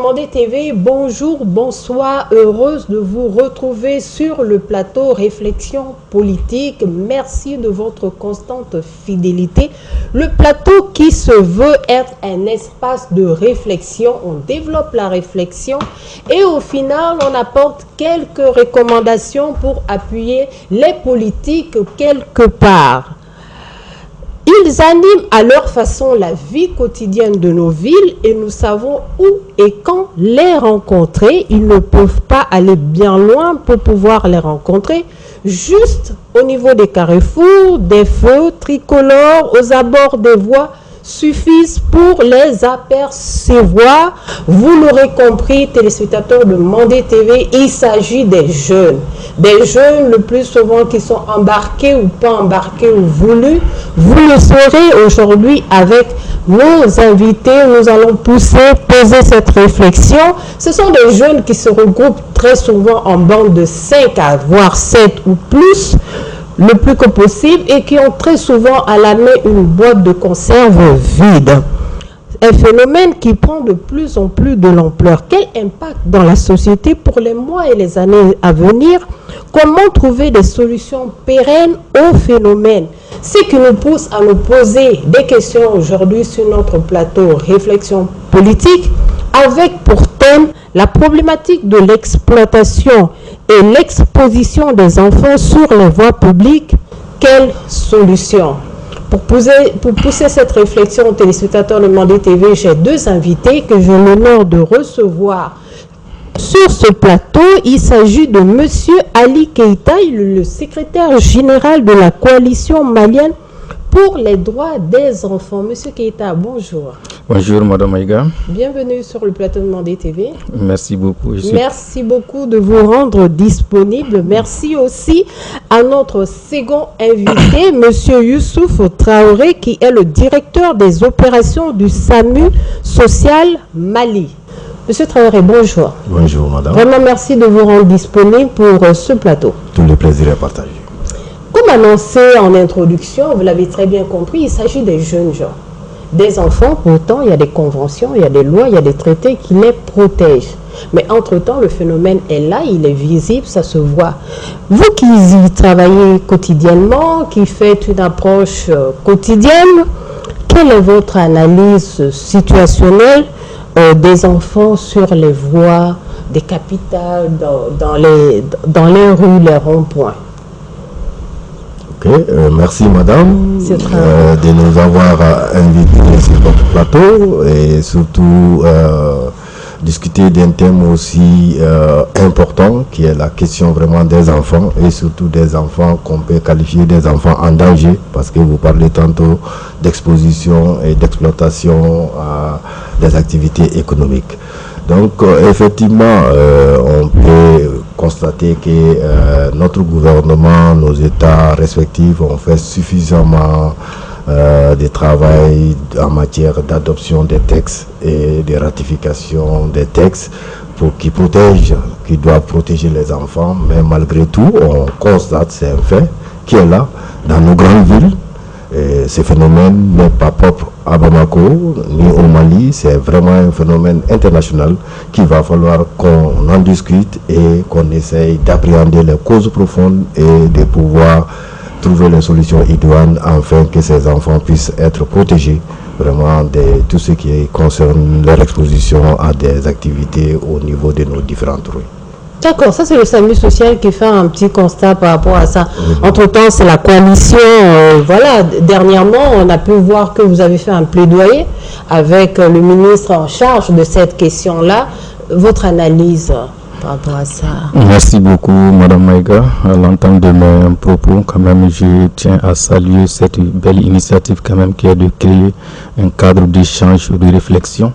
Mandé TV, bonjour, bonsoir, heureuse de vous retrouver sur le plateau Réflexion politique. Merci de votre constante fidélité. Le plateau qui se veut être un espace de réflexion, on développe la réflexion et au final, on apporte quelques recommandations pour appuyer les politiques quelque part. Ils animent à leur façon la vie quotidienne de nos villes et nous savons où et quand les rencontrer. Ils ne peuvent pas aller bien loin pour pouvoir les rencontrer. Juste au niveau des carrefours, des feux tricolores, aux abords des voies suffisent pour les apercevoir. Vous l'aurez compris, téléspectateurs de Mandé TV, il s'agit des jeunes. Des jeunes le plus souvent qui sont embarqués ou pas embarqués ou voulus. Vous le saurez aujourd'hui avec nos invités. Nous allons poser cette réflexion. Ce sont des jeunes qui se regroupent très souvent en bande de 5 à voire 7 ou plus, le plus que possible, et qui ont très souvent à la main une boîte de conserve vide. Un phénomène qui prend de plus en plus de l'ampleur. Quel impact dans la société pour les mois et les années à venir? Comment trouver des solutions pérennes au phénomène? Ce qui nous pousse à nous poser des questions aujourd'hui sur notre plateau Réflexion politique, avec pour thème la problématique de l'exploitation et l'exposition des enfants sur les voies publiques. Quelle solution? Pour pousser cette réflexion aux téléspectateurs de Mandé TV, j'ai deux invités que j'ai l'honneur de recevoir sur ce plateau. Il s'agit de M. Ali Keïta, le secrétaire général de la coalition malienne pour les droits des enfants. Monsieur Keïta, bonjour. Bonjour, Madame Maïga. Bienvenue sur le plateau de Mandé TV. Merci beaucoup. Merci beaucoup de vous rendre disponible. Merci aussi à notre second invité, Monsieur Youssouf Traoré, qui est le directeur des opérations du SAMU Social Mali. Monsieur Traoré, bonjour. Bonjour, madame. Vraiment, merci de vous rendre disponible pour ce plateau. Tout le plaisir est partagé. Comme annoncé en introduction, vous l'avez très bien compris, il s'agit des jeunes gens. Des enfants, pourtant, il y a des conventions, il y a des lois, il y a des traités qui les protègent. Mais entre-temps, le phénomène est là, il est visible, ça se voit. Vous qui y travaillez quotidiennement, qui faites une approche quotidienne, quelle est votre analyse situationnelle des enfants sur les voies des capitales, dans les rues, les ronds-points? Ok, merci madame de nous avoir invités sur votre plateau et surtout discuter d'un thème aussi important qui est la question vraiment des enfants et surtout des enfants qu'on peut qualifier des enfants en danger parce que vous parlez tantôt d'exposition et d'exploitation à des activités économiques. Donc effectivement on peut constater que notre gouvernement, nos États respectifs ont fait suffisamment de travail en matière d'adoption des textes et de ratification des textes qui protègent, qui doivent protéger les enfants. Mais malgré tout, on constate, c'est un fait, qui est là dans nos grandes villes. Et ce phénomène n'est pas propre à Bamako ni au Mali, c'est vraiment un phénomène international qu'il va falloir qu'on en discute et qu'on essaye d'appréhender les causes profondes et de pouvoir trouver les solutions idoines afin que ces enfants puissent être protégés vraiment de tout ce qui concerne leur exposition à des activités au niveau de nos différentes rues. D'accord, ça c'est le SAMU social qui fait un petit constat par rapport à ça. Entre-temps, c'est la coalition. Voilà, dernièrement, on a pu voir que vous avez fait un plaidoyer avec le ministre en charge de cette question-là. Votre analyse par rapport à ça? Merci beaucoup, Madame Maïga. À l'entente de mes propos, quand même, je tiens à saluer cette belle initiative quand même qui est de créer un cadre d'échange, de réflexion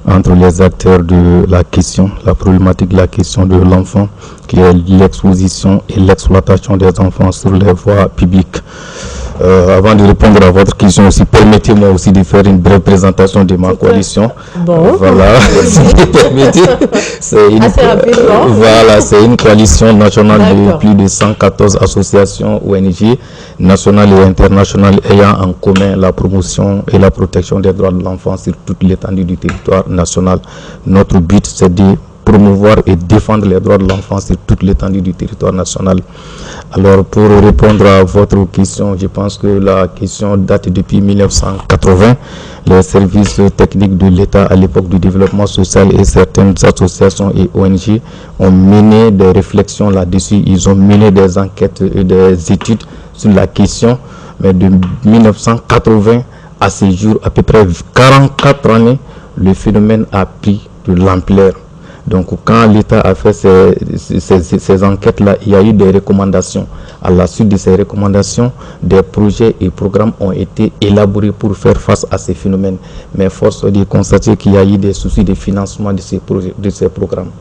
entre les acteurs de la question, la problématique de la question de l'enfant, qui est l'exposition et l'exploitation des enfants sur les voies publiques. Avant de répondre à votre question aussi, permettez-moi aussi de faire une brève présentation de ma coalition. Bon. Voilà, c'est une coalition nationale de plus de 114 associations ONG nationales et internationales ayant en commun la promotion et la protection des droits de l'enfant sur toute l'étendue du territoire national. Notre but, c'est de promouvoir et défendre les droits de l'enfant sur toute l'étendue du territoire national. Alors, pour répondre à votre question, je pense que la question date depuis 1980. Les services techniques de l'État à l'époque du développement social et certaines associations et ONG ont mené des réflexions là-dessus. Ils ont mené des enquêtes et des études sur la question. Mais de 1980 à ce jour, à peu près 44 années, le phénomène a pris de l'ampleur. Donc, quand l'État a fait ces enquêtes-là, il y a eu des recommandations. À la suite de ces recommandations, des projets et programmes ont été élaborés pour faire face à ces phénomènes. Mais force est de constater qu'il y a eu des soucis de financement de ces projets, de ces programmes.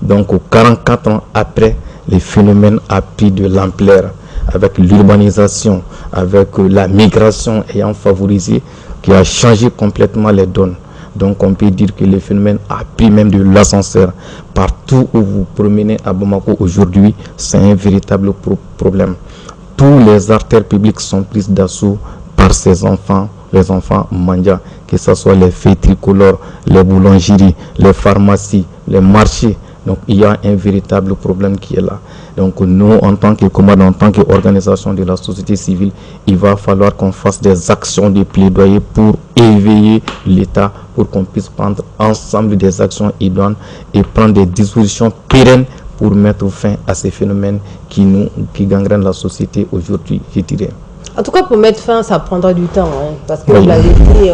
Donc, 44 ans après, le phénomène a pris de l'ampleur avec l'urbanisation, avec la migration ayant favorisé, qui a changé complètement les donnes. Donc on peut dire que le phénomène a pris même de l'ascenseur. Partout où vous promenez à Bamako aujourd'hui, c'est un véritable problème. Tous les artères publiques sont prises d'assaut par ces enfants, les enfants mandias, que ce soit les fêtes tricolores, les boulangeries, les pharmacies, les marchés. Donc il y a un véritable problème qui est là. Donc nous, en tant que commande, en tant qu'organisation de la société civile, il va falloir qu'on fasse des actions de plaidoyer pour éveiller l'État, pour qu'on puisse prendre ensemble des actions idoines et prendre des dispositions pérennes pour mettre fin à ces phénomènes qui gangrènent la société aujourd'hui, je dirais. En tout cas, pour mettre fin, ça prendra du temps, hein, parce que vous l'avez dit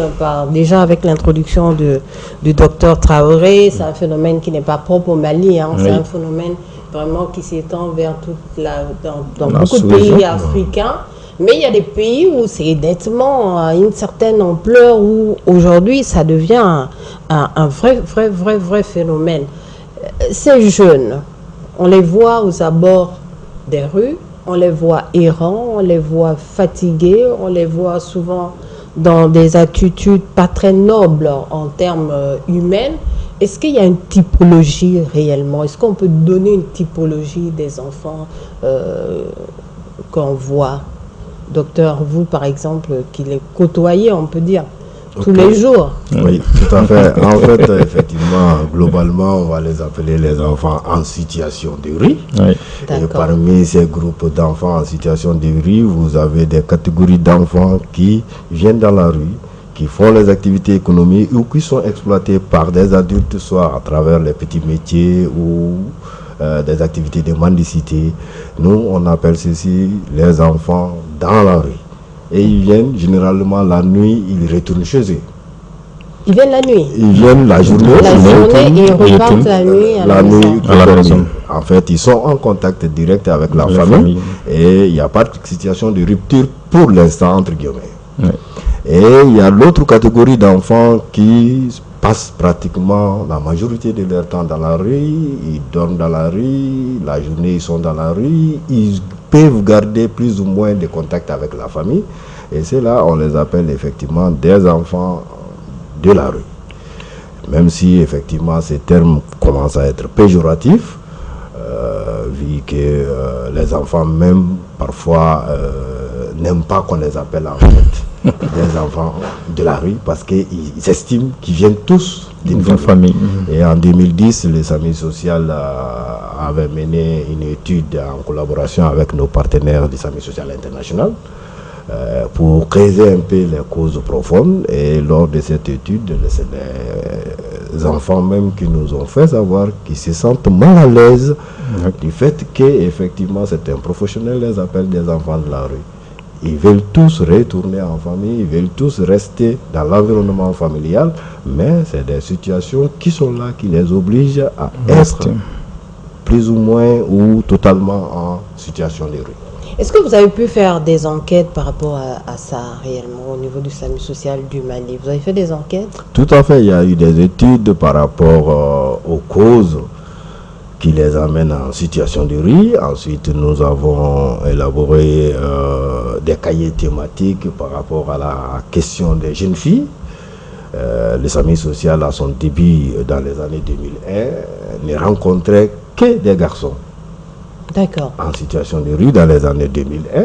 déjà avec l'introduction du docteur Traoré, c'est un phénomène qui n'est pas propre au Mali, hein, c'est un phénomène vraiment qui s'étend vers dans beaucoup de pays africains. Mais il y a des pays où c'est nettement à une certaine ampleur, où aujourd'hui ça devient un vrai phénomène. Ces jeunes, on les voit aux abords des rues, on les voit errants, on les voit fatigués, on les voit souvent dans des attitudes pas très nobles en termes humains. Est-ce qu'il y a une typologie réellement? Est-ce qu'on peut donner une typologie des enfants qu'on voit? Docteur, vous par exemple, qui les côtoyez, on peut dire, tous les jours. Oui, tout à fait. En fait, effectivement, globalement, on va les appeler les enfants en situation de rue. Oui. Et parmi ces groupes d'enfants en situation de rue, vous avez des catégories d'enfants qui viennent dans la rue, qui font les activités économiques ou qui sont exploités par des adultes, soit à travers les petits métiers ou des activités de mendicité. Nous, on appelle ceci les enfants dans la rue. Et ils viennent généralement la nuit, ils retournent chez eux. Ils viennent la nuit? Ils viennent la journée et ils repartent la nuit à la maison. En fait, ils sont en contact direct avec la famille. Et il n'y a pas de situation de rupture pour l'instant, entre guillemets. Oui. Et il y a l'autre catégorie d'enfants qui passent pratiquement la majorité de leur temps dans la rue. Ils dorment dans la rue, la journée ils sont dans la rue. Ils peuvent garder plus ou moins de contact avec la famille. Et c'est là on les appelle effectivement des enfants de la rue. Même si effectivement ces termes commencent à être péjoratifs, vu que les enfants même parfois n'aiment pas qu'on les appelle en fait des enfants de la rue, parce qu'ils estiment qu'ils viennent tous d'une famille. Et en 2010, le SAMU social avait mené une étude en collaboration avec nos partenaires du SAMU social international pour creuser un peu les causes profondes. Et lors de cette étude, c'est les enfants même qui nous ont fait savoir qu'ils se sentent mal à l'aise du fait qu'effectivement certains professionnels les appellent des enfants de la rue. Ils veulent tous retourner en famille, ils veulent tous rester dans l'environnement familial, mais c'est des situations qui sont là, qui les obligent à être plus ou moins ou totalement en situation de rue. Est-ce que vous avez pu faire des enquêtes par rapport à ça réellement au niveau du SAMU social du Mali? Vous avez fait des enquêtes? Tout à fait, il y a eu des études par rapport aux causes qui les amènent en situation de rue. Ensuite, nous avons élaboré des cahiers thématiques par rapport à la question des jeunes filles. Le SAMU social, à son début dans les années 2001, ne rencontrait que des garçons. D'accord. En situation de rue dans les années 2001.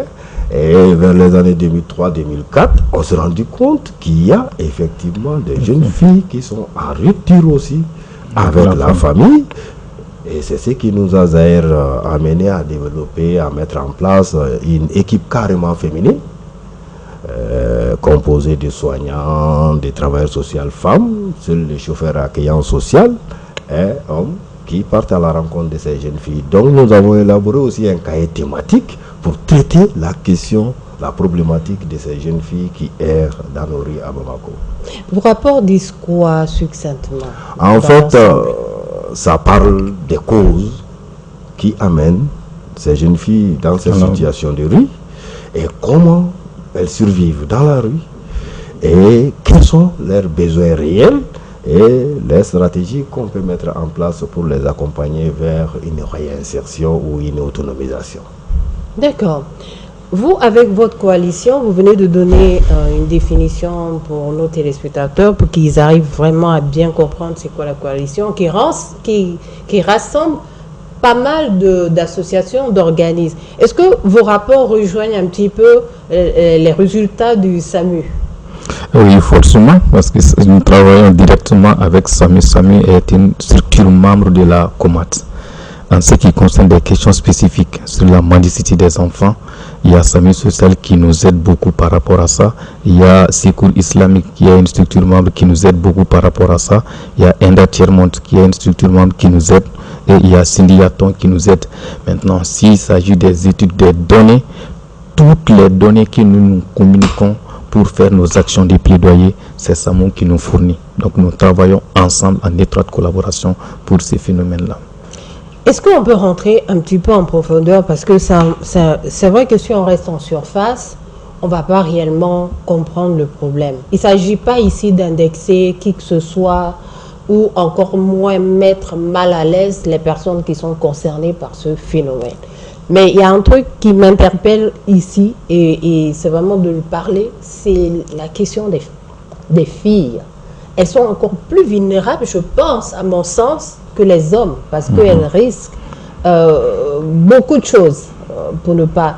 Et vers les années 2003-2004, on s'est rendu compte qu'il y a effectivement des jeunes filles qui sont en rupture aussi avec la famille. Et c'est ce qui nous a d'ailleurs amené à développer, à mettre en place une équipe carrément féminine, composée de soignants, de travailleurs sociaux femmes, seuls les chauffeurs accueillants sociaux et hommes qui partent à la rencontre de ces jeunes filles. Donc nous avons élaboré aussi un cahier thématique pour traiter la question, la problématique de ces jeunes filles qui errent dans nos rues à Bamako. Vos rapports disent quoi succinctement? En fait, ça parle des causes qui amènent ces jeunes filles dans cette situation de rue et comment elles survivent dans la rue et quels sont leurs besoins réels et les stratégies qu'on peut mettre en place pour les accompagner vers une réinsertion ou une autonomisation. D'accord. Vous, avec votre coalition, vous venez de donner une définition pour nos téléspectateurs pour qu'ils arrivent vraiment à bien comprendre c'est quoi la coalition qui rassemble pas mal d'associations, d'organismes. Est-ce que vos rapports rejoignent un petit peu les résultats du SAMU? Oui, forcément, parce que nous travaillons directement avec SAMU. SAMU est une structure membre de la COMAT. En ce qui concerne des questions spécifiques sur la mendicité des enfants, il y a SAMU social qui nous aide beaucoup par rapport à ça. Il y a Secours Islamique qui est une structure membre qui nous aide beaucoup par rapport à ça. Il y a Enda Tiermont qui est une structure membre qui nous aide. Et il y a Syndiaton qui nous aide. Maintenant, s'il s'agit des études des données, toutes les données que nous communiquons pour faire nos actions de plaidoyer, c'est SAMU qui nous fournit. Donc nous travaillons ensemble en étroite collaboration pour ces phénomènes-là. Est-ce qu'on peut rentrer un petit peu en profondeur? Parce que c'est vrai que si on reste en surface, on ne va pas réellement comprendre le problème. Il ne s'agit pas ici d'indexer qui que ce soit ou encore moins mettre mal à l'aise les personnes qui sont concernées par ce phénomène. Mais il y a un truc qui m'interpelle ici et c'est vraiment de lui parler, c'est la question des filles. Elles sont encore plus vulnérables, je pense, à mon sens, que les hommes, parce qu'elles risquent beaucoup de choses pour ne pas...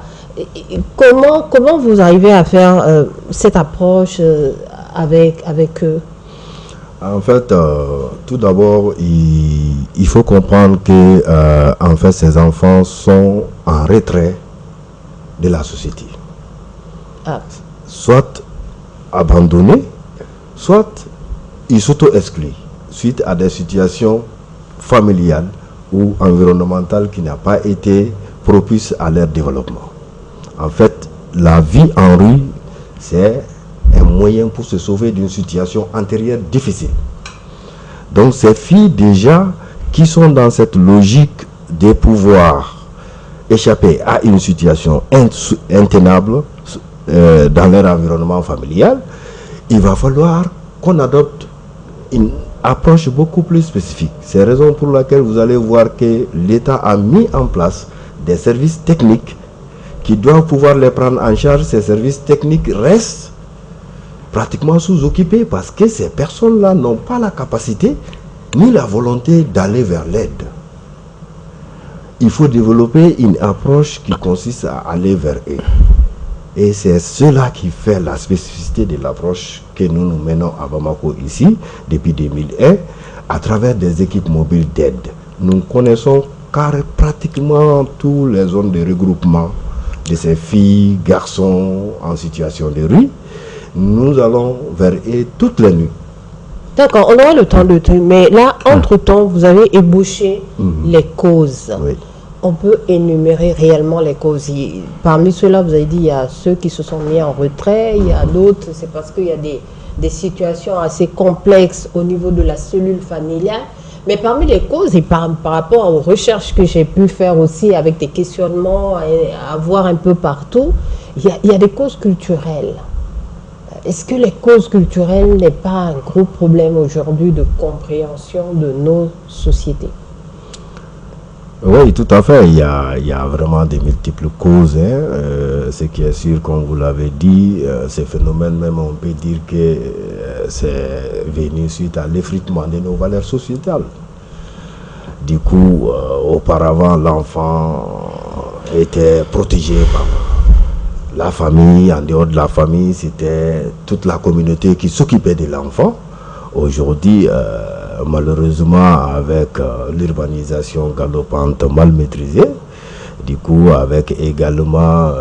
Comment vous arrivez à faire cette approche avec eux? En fait, tout d'abord, il faut comprendre que en fait, ces enfants sont en retrait de la société. Soit abandonnés, soit ils s'auto-excluent suite à des situations familiales ou environnementales qui n'ont pas été propices à leur développement. En fait, la vie en rue, c'est un moyen pour se sauver d'une situation antérieure difficile. Donc ces filles déjà qui sont dans cette logique de pouvoir échapper à une situation intenable dans leur environnement familial, il va falloir qu'on adopte une approche beaucoup plus spécifique. C'est la raison pour laquelle vous allez voir que l'État a mis en place des services techniques qui doivent pouvoir les prendre en charge. Ces services techniques restent pratiquement sous-occupés parce que ces personnes-là n'ont pas la capacité ni la volonté d'aller vers l'aide. Il faut développer une approche qui consiste à aller vers eux. Et c'est cela qui fait la spécificité de l'approche que nous menons à Bamako ici, depuis 2001, à travers des équipes mobiles d'aide. Nous connaissons pratiquement toutes les zones de regroupement de ces filles, garçons en situation de rue. Nous allons vers eux toutes les nuits. D'accord, on aura le temps de tout. Mais là, entre-temps, vous avez ébauché les causes. Oui. On peut énumérer réellement les causes. Parmi ceux-là, vous avez dit, il y a ceux qui se sont mis en retrait, il y a d'autres, c'est parce qu'il y a des situations assez complexes au niveau de la cellule familiale. Mais parmi les causes, et par rapport aux recherches que j'ai pu faire aussi avec des questionnements à voir un peu partout, il y a des causes culturelles. Est-ce que les causes culturelles n'est pas un gros problème aujourd'hui de compréhension de nos sociétés? Oui, tout à fait. Il y a vraiment des multiples causes. Ce qui est sûr, comme vous l'avez dit, ces phénomènes, même on peut dire que c'est venu suite à l'effritement de nos valeurs sociétales. Du coup, auparavant, l'enfant était protégé par la famille. En dehors de la famille, c'était toute la communauté qui s'occupait de l'enfant. Aujourd'hui, malheureusement, avec l'urbanisation galopante mal maîtrisée, du coup, avec également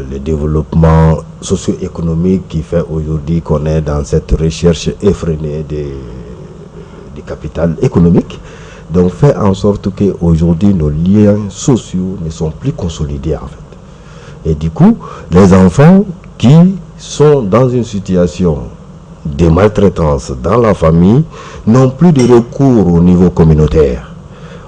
le développement socio-économique qui fait aujourd'hui qu'on est dans cette recherche effrénée du capital économique, donc fait en sorte qu'aujourd'hui, nos liens sociaux ne sont plus consolidés en fait. Et du coup, les enfants qui sont dans une situation de maltraitance dans la famille n'ont plus de recours au niveau communautaire.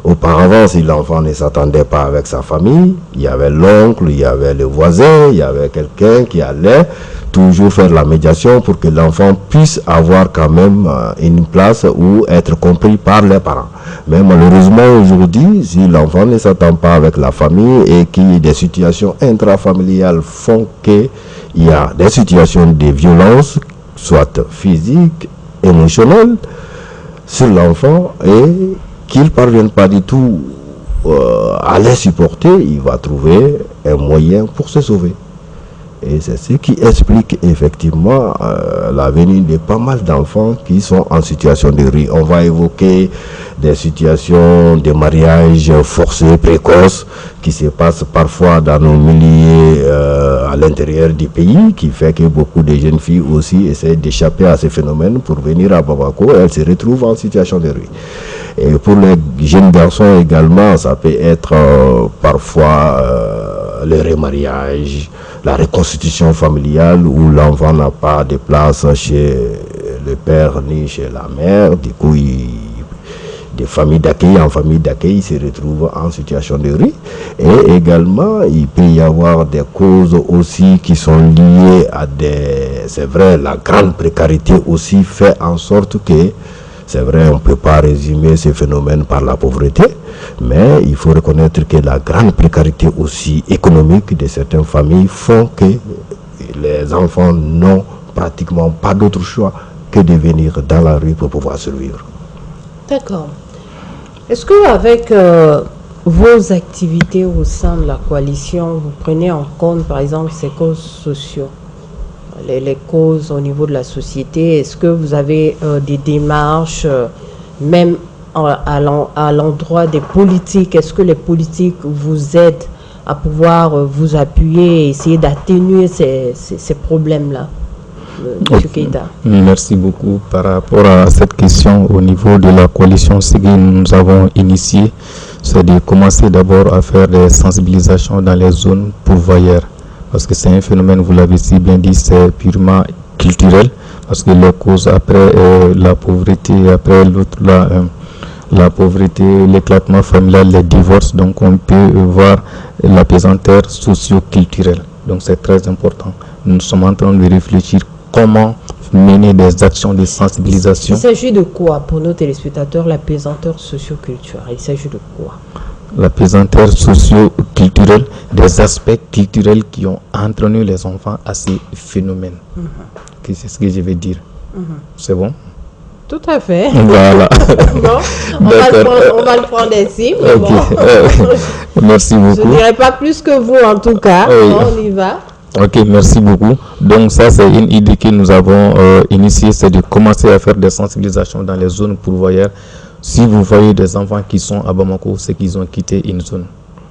Auparavant, si l'enfant ne s'attendait pas avec sa famille, il y avait l'oncle, il y avait le voisin, il y avait quelqu'un qui allait toujours faire la médiation pour que l'enfant puisse avoir quand même une place ou être compris par les parents. Mais malheureusement aujourd'hui, si l'enfant ne s'attend pas avec la famille et que des situations intrafamiliales font qu'il y a des situations de violence, soit physiques, émotionnelles, sur l'enfant et qu'il ne parvienne pas du tout à les supporter, il va trouver un moyen pour se sauver. Et c'est ce qui explique effectivement la venue de pas mal d'enfants qui sont en situation de rue. On va évoquer des situations de mariage forcés, précoces, qui se passent parfois dans nos milieux à l'intérieur du pays, qui fait que beaucoup de jeunes filles aussi essaient d'échapper à ces phénomènes pour venir à Bamako. Elles se retrouvent en situation de rue. Et pour les jeunes garçons également, ça peut être parfois le remariage, la reconstitution familiale où l'enfant n'a pas de place chez le père ni chez la mère. Du coup, des familles d'accueil en famille d'accueil se retrouvent en situation de rue. Et également, il peut y avoir des causes aussi qui sont liées à des... C'est vrai, la grande précarité aussi fait en sorte que, c'est vrai, on ne peut pas résumer ces phénomènes par la pauvreté, mais il faut reconnaître que la grande précarité aussi économique de certaines familles font que les enfants n'ont pratiquement pas d'autre choix que de venir dans la rue pour pouvoir survivre. D'accord. Est-ce qu'avec vos activités au sein de la coalition, vous prenez en compte par exemple ces causes sociales, les causes au niveau de la société? Est-ce que vous avez des démarches, même à l'endroit des politiques? Est-ce que les politiques vous aident à pouvoir vous appuyer et essayer d'atténuer ces problèmes-là, M. Keïta? Merci beaucoup. Par rapport à cette question, au niveau de la coalition, ce que nous avons initié, c'est de commencer d'abord à faire des sensibilisations dans les zones pourvoyeurs. Parce que c'est un phénomène, vous l'avez si bien dit, c'est purement culturel. Parce que les causes après la pauvreté, après l'autre, la pauvreté, l'éclatement familial, les divorces, donc on peut voir la pesanteur socio-culturelle. Donc c'est très important. Nous sommes en train de réfléchir comment mener des actions de sensibilisation. Il s'agit de quoi pour nos téléspectateurs, la pesanteur socio-culturelle? Il s'agit de quoi? La pesanteur socio-culturelle, des aspects culturels qui ont entraîné les enfants à ces phénomènes. C'est ce que je vais dire. C'est bon? Tout à fait. Voilà. Bon, on va le prendre ainsi. Okay. Bon. Merci beaucoup. Je ne dirais pas plus que vous en tout cas. Oui. Bon, on y va. Ok, merci beaucoup. Donc ça, c'est une idée que nous avons initiée, c'est de commencer à faire des sensibilisations dans les zones pourvoyeurs. Si vous voyez des enfants qui sont à Bamako, c'est qu'ils ont quitté une zone.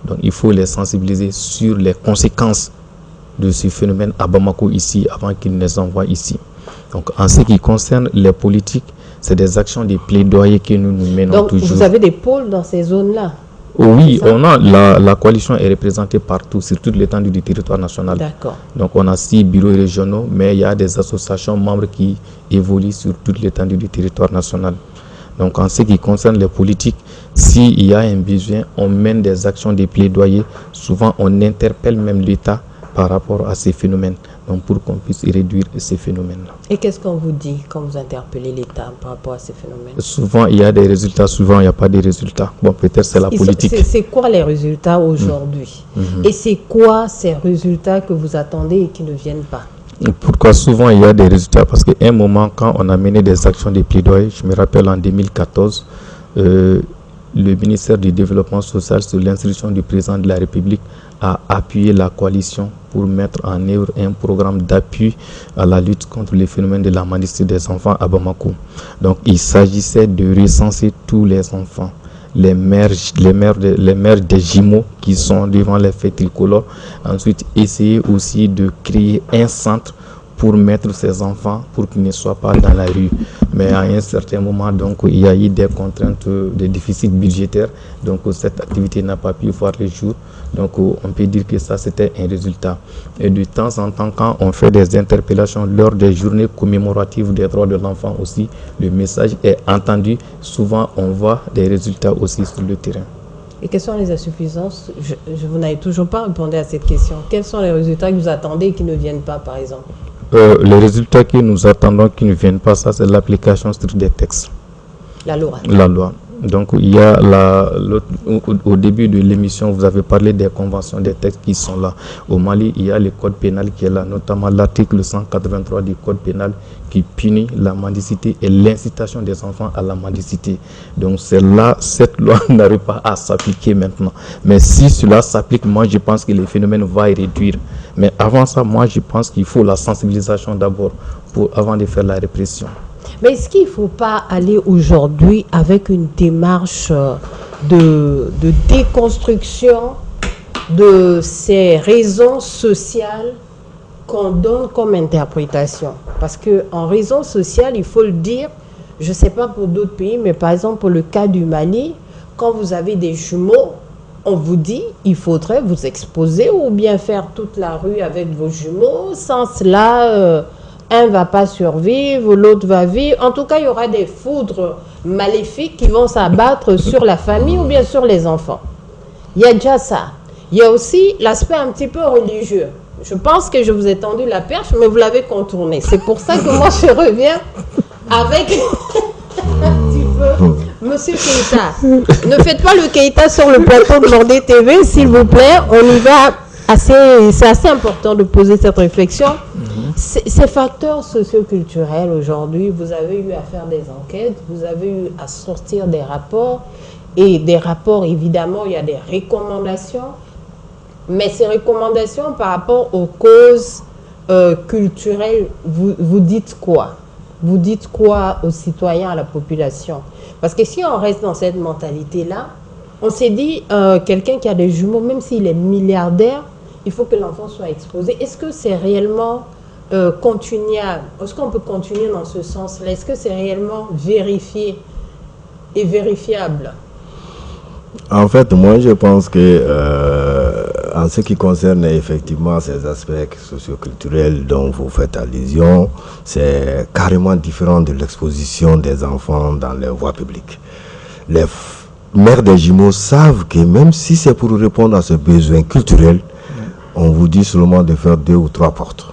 Donc il faut les sensibiliser sur les conséquences de ce phénomène à Bamako ici, avant qu'ils ne les envoient ici. Donc en ce qui concerne les politiques, c'est des actions de plaidoyer que nous menons. Donc, toujours. Vous avez des pôles dans ces zones-là? Oui, la coalition est représentée partout, sur toute l'étendue du territoire national. D'accord. Donc on a 6 bureaux régionaux, mais il y a des associations membres qui évoluent sur toute l'étendue du territoire national. Donc en ce qui concerne les politiques, s'il y a un besoin, on mène des actions de plaidoyer. Souvent on interpelle même l'État par rapport à ces phénomènes, donc pour qu'on puisse réduire ces phénomènes-là. Et qu'est-ce qu'on vous dit quand vous interpellez l'État par rapport à ces phénomènes? Souvent, il y a des résultats, souvent, il n'y a pas de résultats. Bon, peut-être c'est la politique. C'est quoi les résultats aujourd'hui? Et c'est quoi ces résultats que vous attendez et qui ne viennent pas? Pourquoi souvent il y a des résultats? Parce qu'à un moment, quand on a mené des actions de plaidoyer, je me rappelle en 2014, le ministère du Développement social, sur l'instruction du président de la République, a appuyé la coalition pour mettre en œuvre un programme d'appui à la lutte contre les phénomènes de la mendicité des enfants à Bamako. Donc il s'agissait de recenser tous les enfants, les mères des jumeaux qui sont devant les fêtes tricolores. Ensuite, essayer aussi de créer un centre pour mettre ces enfants pour qu'ils ne soient pas dans la rue. Mais à un certain moment, donc, il y a eu des contraintes, des déficits budgétaires. Donc cette activité n'a pas pu voir le jour. Donc on peut dire que ça, c'était un résultat. Et de temps en temps, quand on fait des interpellations lors des journées commémoratives des droits de l'enfant aussi, le message est entendu. Souvent, on voit des résultats aussi sur le terrain. Et quelles sont les insuffisances? Vous n'avez toujours pas répondu à cette question. Quels sont les résultats que vous attendez et qui ne viennent pas, par exemple? Les résultats que nous attendons qui ne viennent pas, ça c'est l'application stricte des textes. La loi. La loi. Donc il y a au début de l'émission, vous avez parlé des conventions, des textes qui sont là. Au Mali, il y a le code pénal qui est là, notamment l'article 183 du code pénal qui punit la mendicité et l'incitation des enfants à la mendicité. Donc c'est là, cette loi n'arrive pas à s'appliquer maintenant. Mais si cela s'applique, moi je pense que les phénomènes vont réduire. Mais avant ça, moi je pense qu'il faut la sensibilisation d'abord avant de faire la répression. Mais est-ce qu'il ne faut pas aller aujourd'hui avec une démarche de déconstruction de ces raisons sociales qu'on donne comme interprétation? Parce qu'en raison sociale, il faut le dire, je ne sais pas pour d'autres pays, mais par exemple pour le cas du Mali, quand vous avez des jumeaux, on vous dit il faudrait vous exposer ou bien faire toute la rue avec vos jumeaux. Sans cela, un ne va pas survivre, l'autre va vivre. En tout cas, il y aura des foudres maléfiques qui vont s'abattre sur la famille ou bien sur les enfants. Il y a déjà ça. Il y a aussi l'aspect un petit peu religieux. Je pense que je vous ai tendu la perche, mais vous l'avez contourné. C'est pour ça que moi, je reviens avec un petit peu... Monsieur Keïta, ne faites pas le Keïta sur le plateau de Mordé TV, s'il vous plaît. On y va c'est assez important de poser cette réflexion. Ces facteurs socioculturels aujourd'hui, vous avez eu à faire des enquêtes, vous avez eu à sortir des rapports. Et des rapports, évidemment, il y a des recommandations. Mais ces recommandations par rapport aux causes culturelles, vous dites quoi? Vous dites quoi aux citoyens, à la population? Parce que si on reste dans cette mentalité-là, on s'est dit, quelqu'un qui a des jumeaux, même s'il est milliardaire, il faut que l'enfant soit exposé. Est-ce que c'est réellement continuable? Est-ce qu'on peut continuer dans ce sens-là? Est-ce que c'est réellement vérifié et vérifiable? En fait, moi, je pense que en ce qui concerne effectivement ces aspects socioculturels dont vous faites allusion, c'est carrément différent de l'exposition des enfants dans les voies publiques. Les mères des jumeaux savent que même si c'est pour répondre à ce besoin culturel, on vous dit seulement de faire 2 ou 3 portes.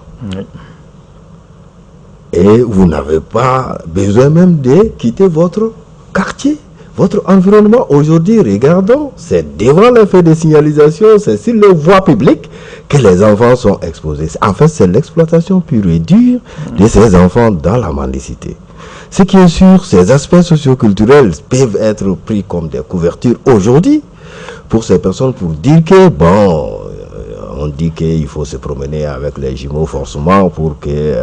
Et vous n'avez pas besoin même de quitter votre quartier, votre environnement. Aujourd'hui, regardons, c'est devant les faits de signalisation, c'est sur les voies publiques que les enfants sont exposés. En fait, c'est l'exploitation pure et dure de ces enfants dans la mendicité. Ce qui est sûr, ces aspects socioculturels peuvent être pris comme des couvertures aujourd'hui pour ces personnes pour dire que, bon, on dit qu'il faut se promener avec les jumeaux forcément pour que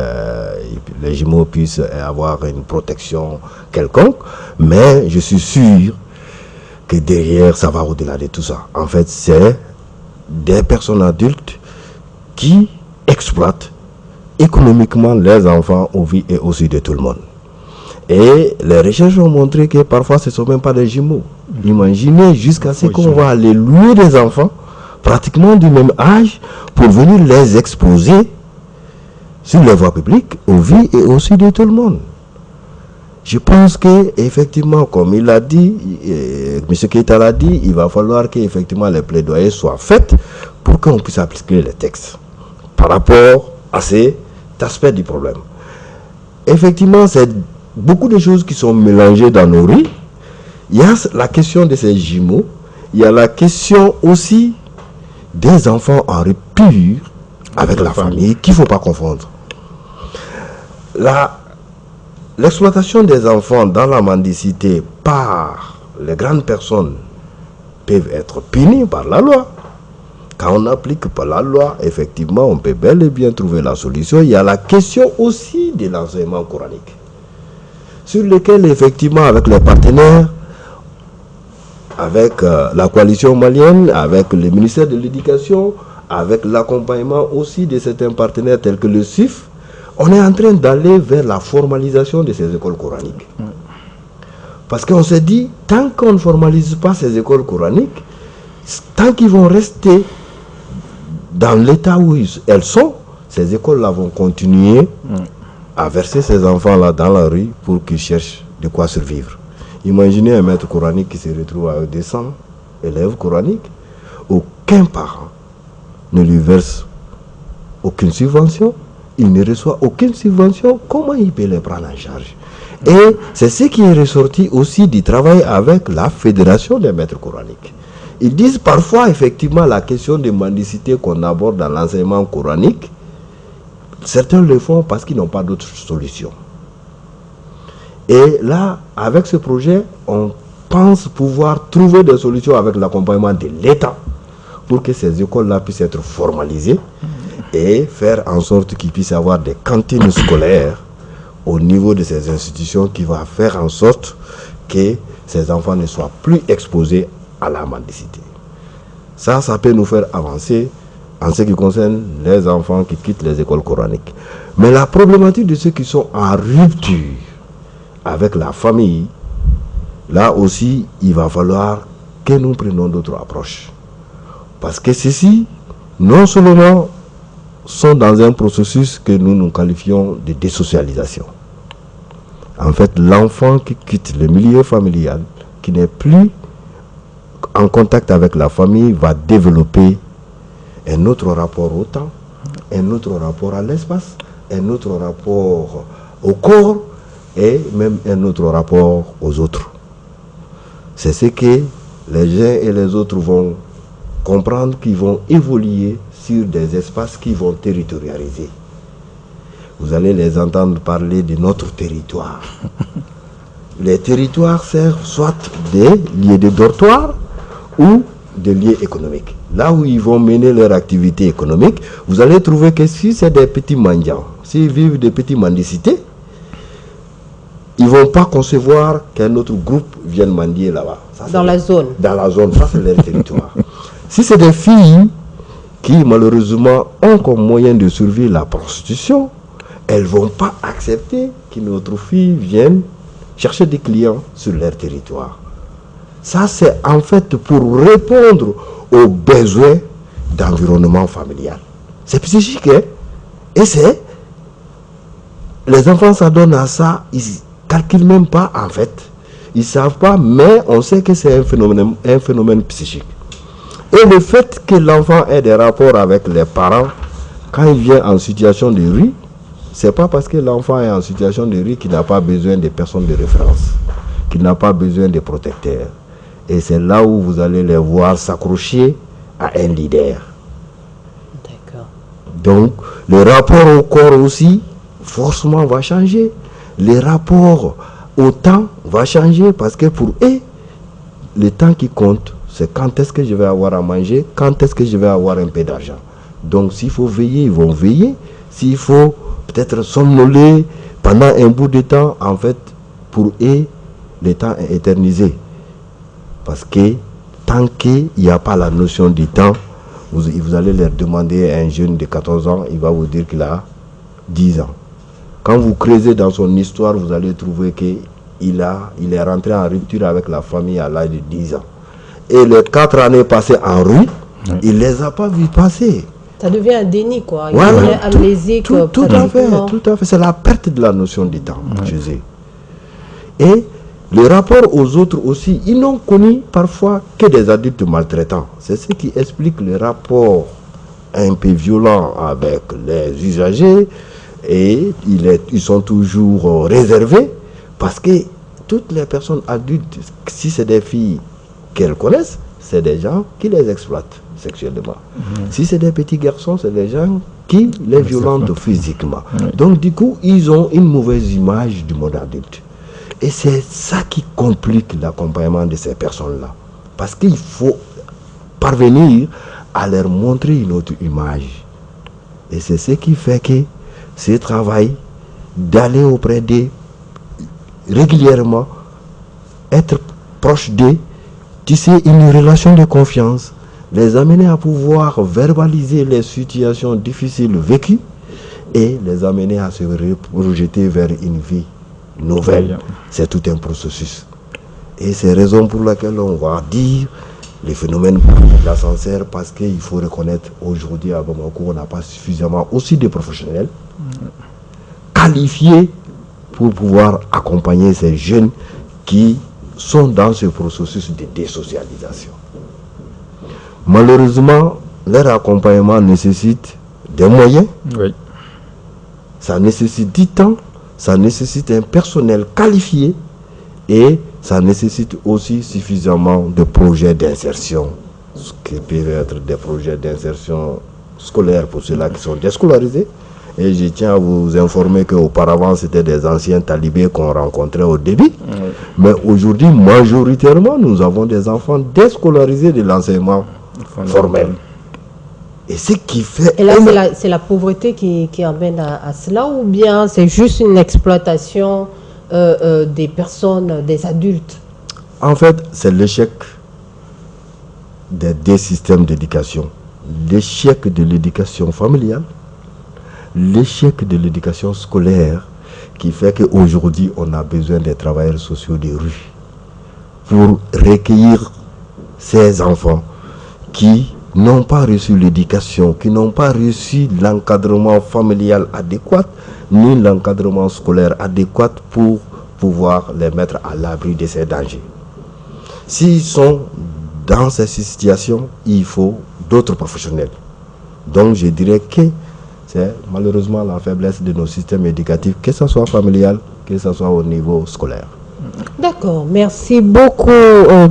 les jumeaux puissent avoir une protection quelconque. Mais je suis sûr que derrière, ça va au-delà de tout ça. En fait, c'est des personnes adultes qui exploitent économiquement les enfants au vie et au su de tout le monde. Et les recherches ont montré que parfois ce ne sont même pas des jumeaux. Imaginez jusqu'à ce qu'on va aller louer des enfants pratiquement du même âge pour venir les exposer sur les voies publiques au vie et au su de tout le monde. Je pense que effectivement, comme il l'a dit, M. Keïta l'a dit, il va falloir que effectivement les plaidoyers soient faits pour qu'on puisse appliquer les textes. par rapport à cet aspect du problème. Effectivement, c'est beaucoup de choses qui sont mélangées dans nos rues. Il y a la question de ces jumeaux, il y a la question aussi des enfants en rupture avec la famille qu'il ne faut pas confondre. L'exploitation des enfants dans la mendicité par les grandes personnes peuvent être punies par la loi. Quand on applique par la loi, effectivement, on peut bel et bien trouver la solution. Il y a la question aussi de l'enseignement coranique, sur lequel, effectivement, avec les partenaires, avec la coalition malienne, avec le ministère de l'Éducation, avec l'accompagnement aussi de certains partenaires tels que le CIF, on est en train d'aller vers la formalisation de ces écoles coraniques. Parce qu'on s'est dit, tant qu'on ne formalise pas ces écoles coraniques, tant qu'ils vont rester dans l'état où elles sont, ces écoles-là vont continuer à verser ces enfants-là dans la rue pour qu'ils cherchent de quoi survivre. Imaginez un maître coranique qui se retrouve avec 200 élèves coraniques. Aucun parent ne lui verse aucune subvention. Il ne reçoit aucune subvention. Comment il peut les prendre en charge? Et c'est ce qui est ressorti aussi du travail avec la Fédération des maîtres coraniques. Ils disent parfois, effectivement, la question de mendicité qu'on aborde dans l'enseignement coranique, certains le font parce qu'ils n'ont pas d'autre solution. Et là, avec ce projet, on pense pouvoir trouver des solutions avec l'accompagnement de l'État pour que ces écoles-là puissent être formalisées et faire en sorte qu'ils puissent avoir des cantines scolaires au niveau de ces institutions qui va faire en sorte que ces enfants ne soient plus exposés à la mendicité. Ça peut nous faire avancer en ce qui concerne les enfants qui quittent les écoles coraniques. Mais la problématique de ceux qui sont en rupture avec la famille, là aussi, il va falloir que nous prenions d'autres approches. Parce que ceux-ci, non seulement sont dans un processus que nous qualifions de désocialisation. En fait, l'enfant qui quitte le milieu familial, qui n'est plus en contact avec la famille, va développer un autre rapport au temps, un autre rapport à l'espace, un autre rapport au corps et même un autre rapport aux autres. C'est ce que les uns et les autres vont comprendre, qu'ils vont évoluer sur des espaces qui vont territorialiser. Vous allez les entendre parler de notre territoire. Les territoires servent soit des lieux de dortoir ou des lieux économiques. Là où ils vont mener leur activité économique, vous allez trouver que si c'est des petits mendiants, s'ils vivent des petites mendicités, ils ne vont pas concevoir qu'un autre groupe vienne mendier là-bas. Dans la zone. Dans la zone, ça c'est leur territoire. Si c'est des filles qui malheureusement ont comme moyen de survie la prostitution, elles ne vont pas accepter qu'une autre fille vienne chercher des clients sur leur territoire. Ça, c'est en fait pour répondre aux besoins d'environnement familial. C'est psychique, hein? Et c'est... Les enfants s'adonnent à ça, ils ne calculent même pas en fait. Ils ne savent pas, mais on sait que c'est un phénomène psychique. Et le fait que l'enfant ait des rapports avec les parents, quand il vient en situation de rue, ce n'est pas parce que l'enfant est en situation de rue qu'il n'a pas besoin de personnes de référence, qu'il n'a pas besoin de protecteurs. Et c'est là où vous allez les voir s'accrocher à un leader. D'accord. Donc, le rapport au corps aussi, forcément, va changer. Le rapport au temps va changer parce que pour eux, le temps qui compte, c'est quand est-ce que je vais avoir à manger, quand est-ce que je vais avoir un peu d'argent. Donc, s'il faut veiller, ils vont veiller. S'il faut peut-être somnoler pendant un bout de temps, en fait, pour eux, le temps est éternisé. Parce que tant qu'il n'y a pas la notion du temps, vous allez leur demander à un jeune de 14 ans, il va vous dire qu'il a 10 ans. Quand vous creusez dans son histoire, vous allez trouver qu'il est rentré en rupture avec la famille à l'âge de 10 ans. Et les 4 années passées en rue, il ne les a pas vus passer. Ça devient un déni, quoi. Il devient amnésique. Tout à fait. C'est la perte de la notion du temps, je sais. Et le rapport aux autres aussi, ils n'ont connu parfois que des adultes maltraitants. C'est ce qui explique le rapport un peu violents avec les usagers et ils sont toujours réservés parce que toutes les personnes adultes, si c'est des filles qu'elles connaissent, c'est des gens qui les exploitent sexuellement. Si c'est des petits garçons, c'est des gens qui les violentent physiquement. Donc du coup, ils ont une mauvaise image du monde adulte. Et c'est ça qui complique l'accompagnement de ces personnes-là. Parce qu'il faut parvenir à leur montrer une autre image. Et c'est ce qui fait que ce travail d'aller auprès d'eux régulièrement, être proche d'eux, tisser une relation de confiance, les amener à pouvoir verbaliser les situations difficiles vécues et les amener à se projeter vers une vie nouvelle. C'est tout un processus. Et c'est la raison pour laquelle on va dire les phénomènes de l'ascenseur, parce qu'il faut reconnaître aujourd'hui à Bamako, on n'a pas suffisamment aussi de professionnels qualifiés pour pouvoir accompagner ces jeunes qui sont dans ce processus de désocialisation. Malheureusement, leur accompagnement nécessite des moyens, ça nécessite du temps, ça nécessite un personnel qualifié et ça nécessite aussi suffisamment de projets d'insertion, ce qui peuvent être des projets d'insertion scolaire pour ceux-là qui sont déscolarisés. Et je tiens à vous informer qu'auparavant, c'était des anciens talibés qu'on rencontrait au début. Mais aujourd'hui, majoritairement, nous avons des enfants déscolarisés de l'enseignement formel. Et ce qui fait... Et là, c'est la pauvreté qui amène à cela, ou bien c'est juste une exploitation des personnes, des adultes? En fait, c'est l'échec des deux systèmes d'éducation. L'échec de l'éducation familiale, l'échec de l'éducation scolaire, qui fait qu'aujourd'hui, on a besoin des travailleurs sociaux des rues pour recueillir ces enfants qui n'ont pas reçu l'éducation, qui n'ont pas reçu l'encadrement familial adéquat, ni l'encadrement scolaire adéquat pour pouvoir les mettre à l'abri de ces dangers. S'ils sont dans ces situations, il faut d'autres professionnels. Donc je dirais que c'est malheureusement la faiblesse de nos systèmes éducatifs, que ce soit familial, que ce soit au niveau scolaire. D'accord, merci beaucoup,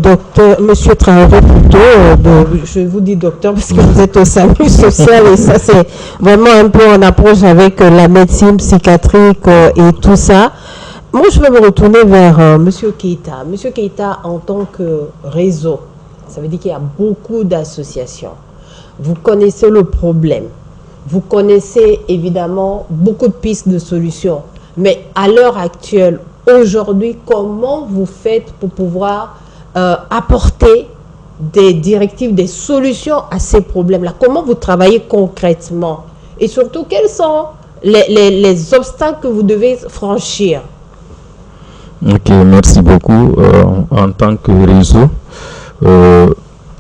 docteur, monsieur Traoré, plutôt, je vous dis docteur parce que vous êtes au SAMU social et ça c'est vraiment un peu en approche avec la médecine psychiatrique et tout ça. Moi je vais me retourner vers monsieur Keita. Monsieur Keita, en tant que réseau, ça veut dire qu'il y a beaucoup d'associations. Vous connaissez le problème, vous connaissez évidemment beaucoup de pistes de solutions, mais à l'heure actuelle, aujourd'hui, comment vous faites pour pouvoir apporter des directives, des solutions à ces problèmes-là? Comment vous travaillez concrètement? Et surtout, quels sont les obstacles que vous devez franchir? Ok, merci beaucoup. En tant que réseau,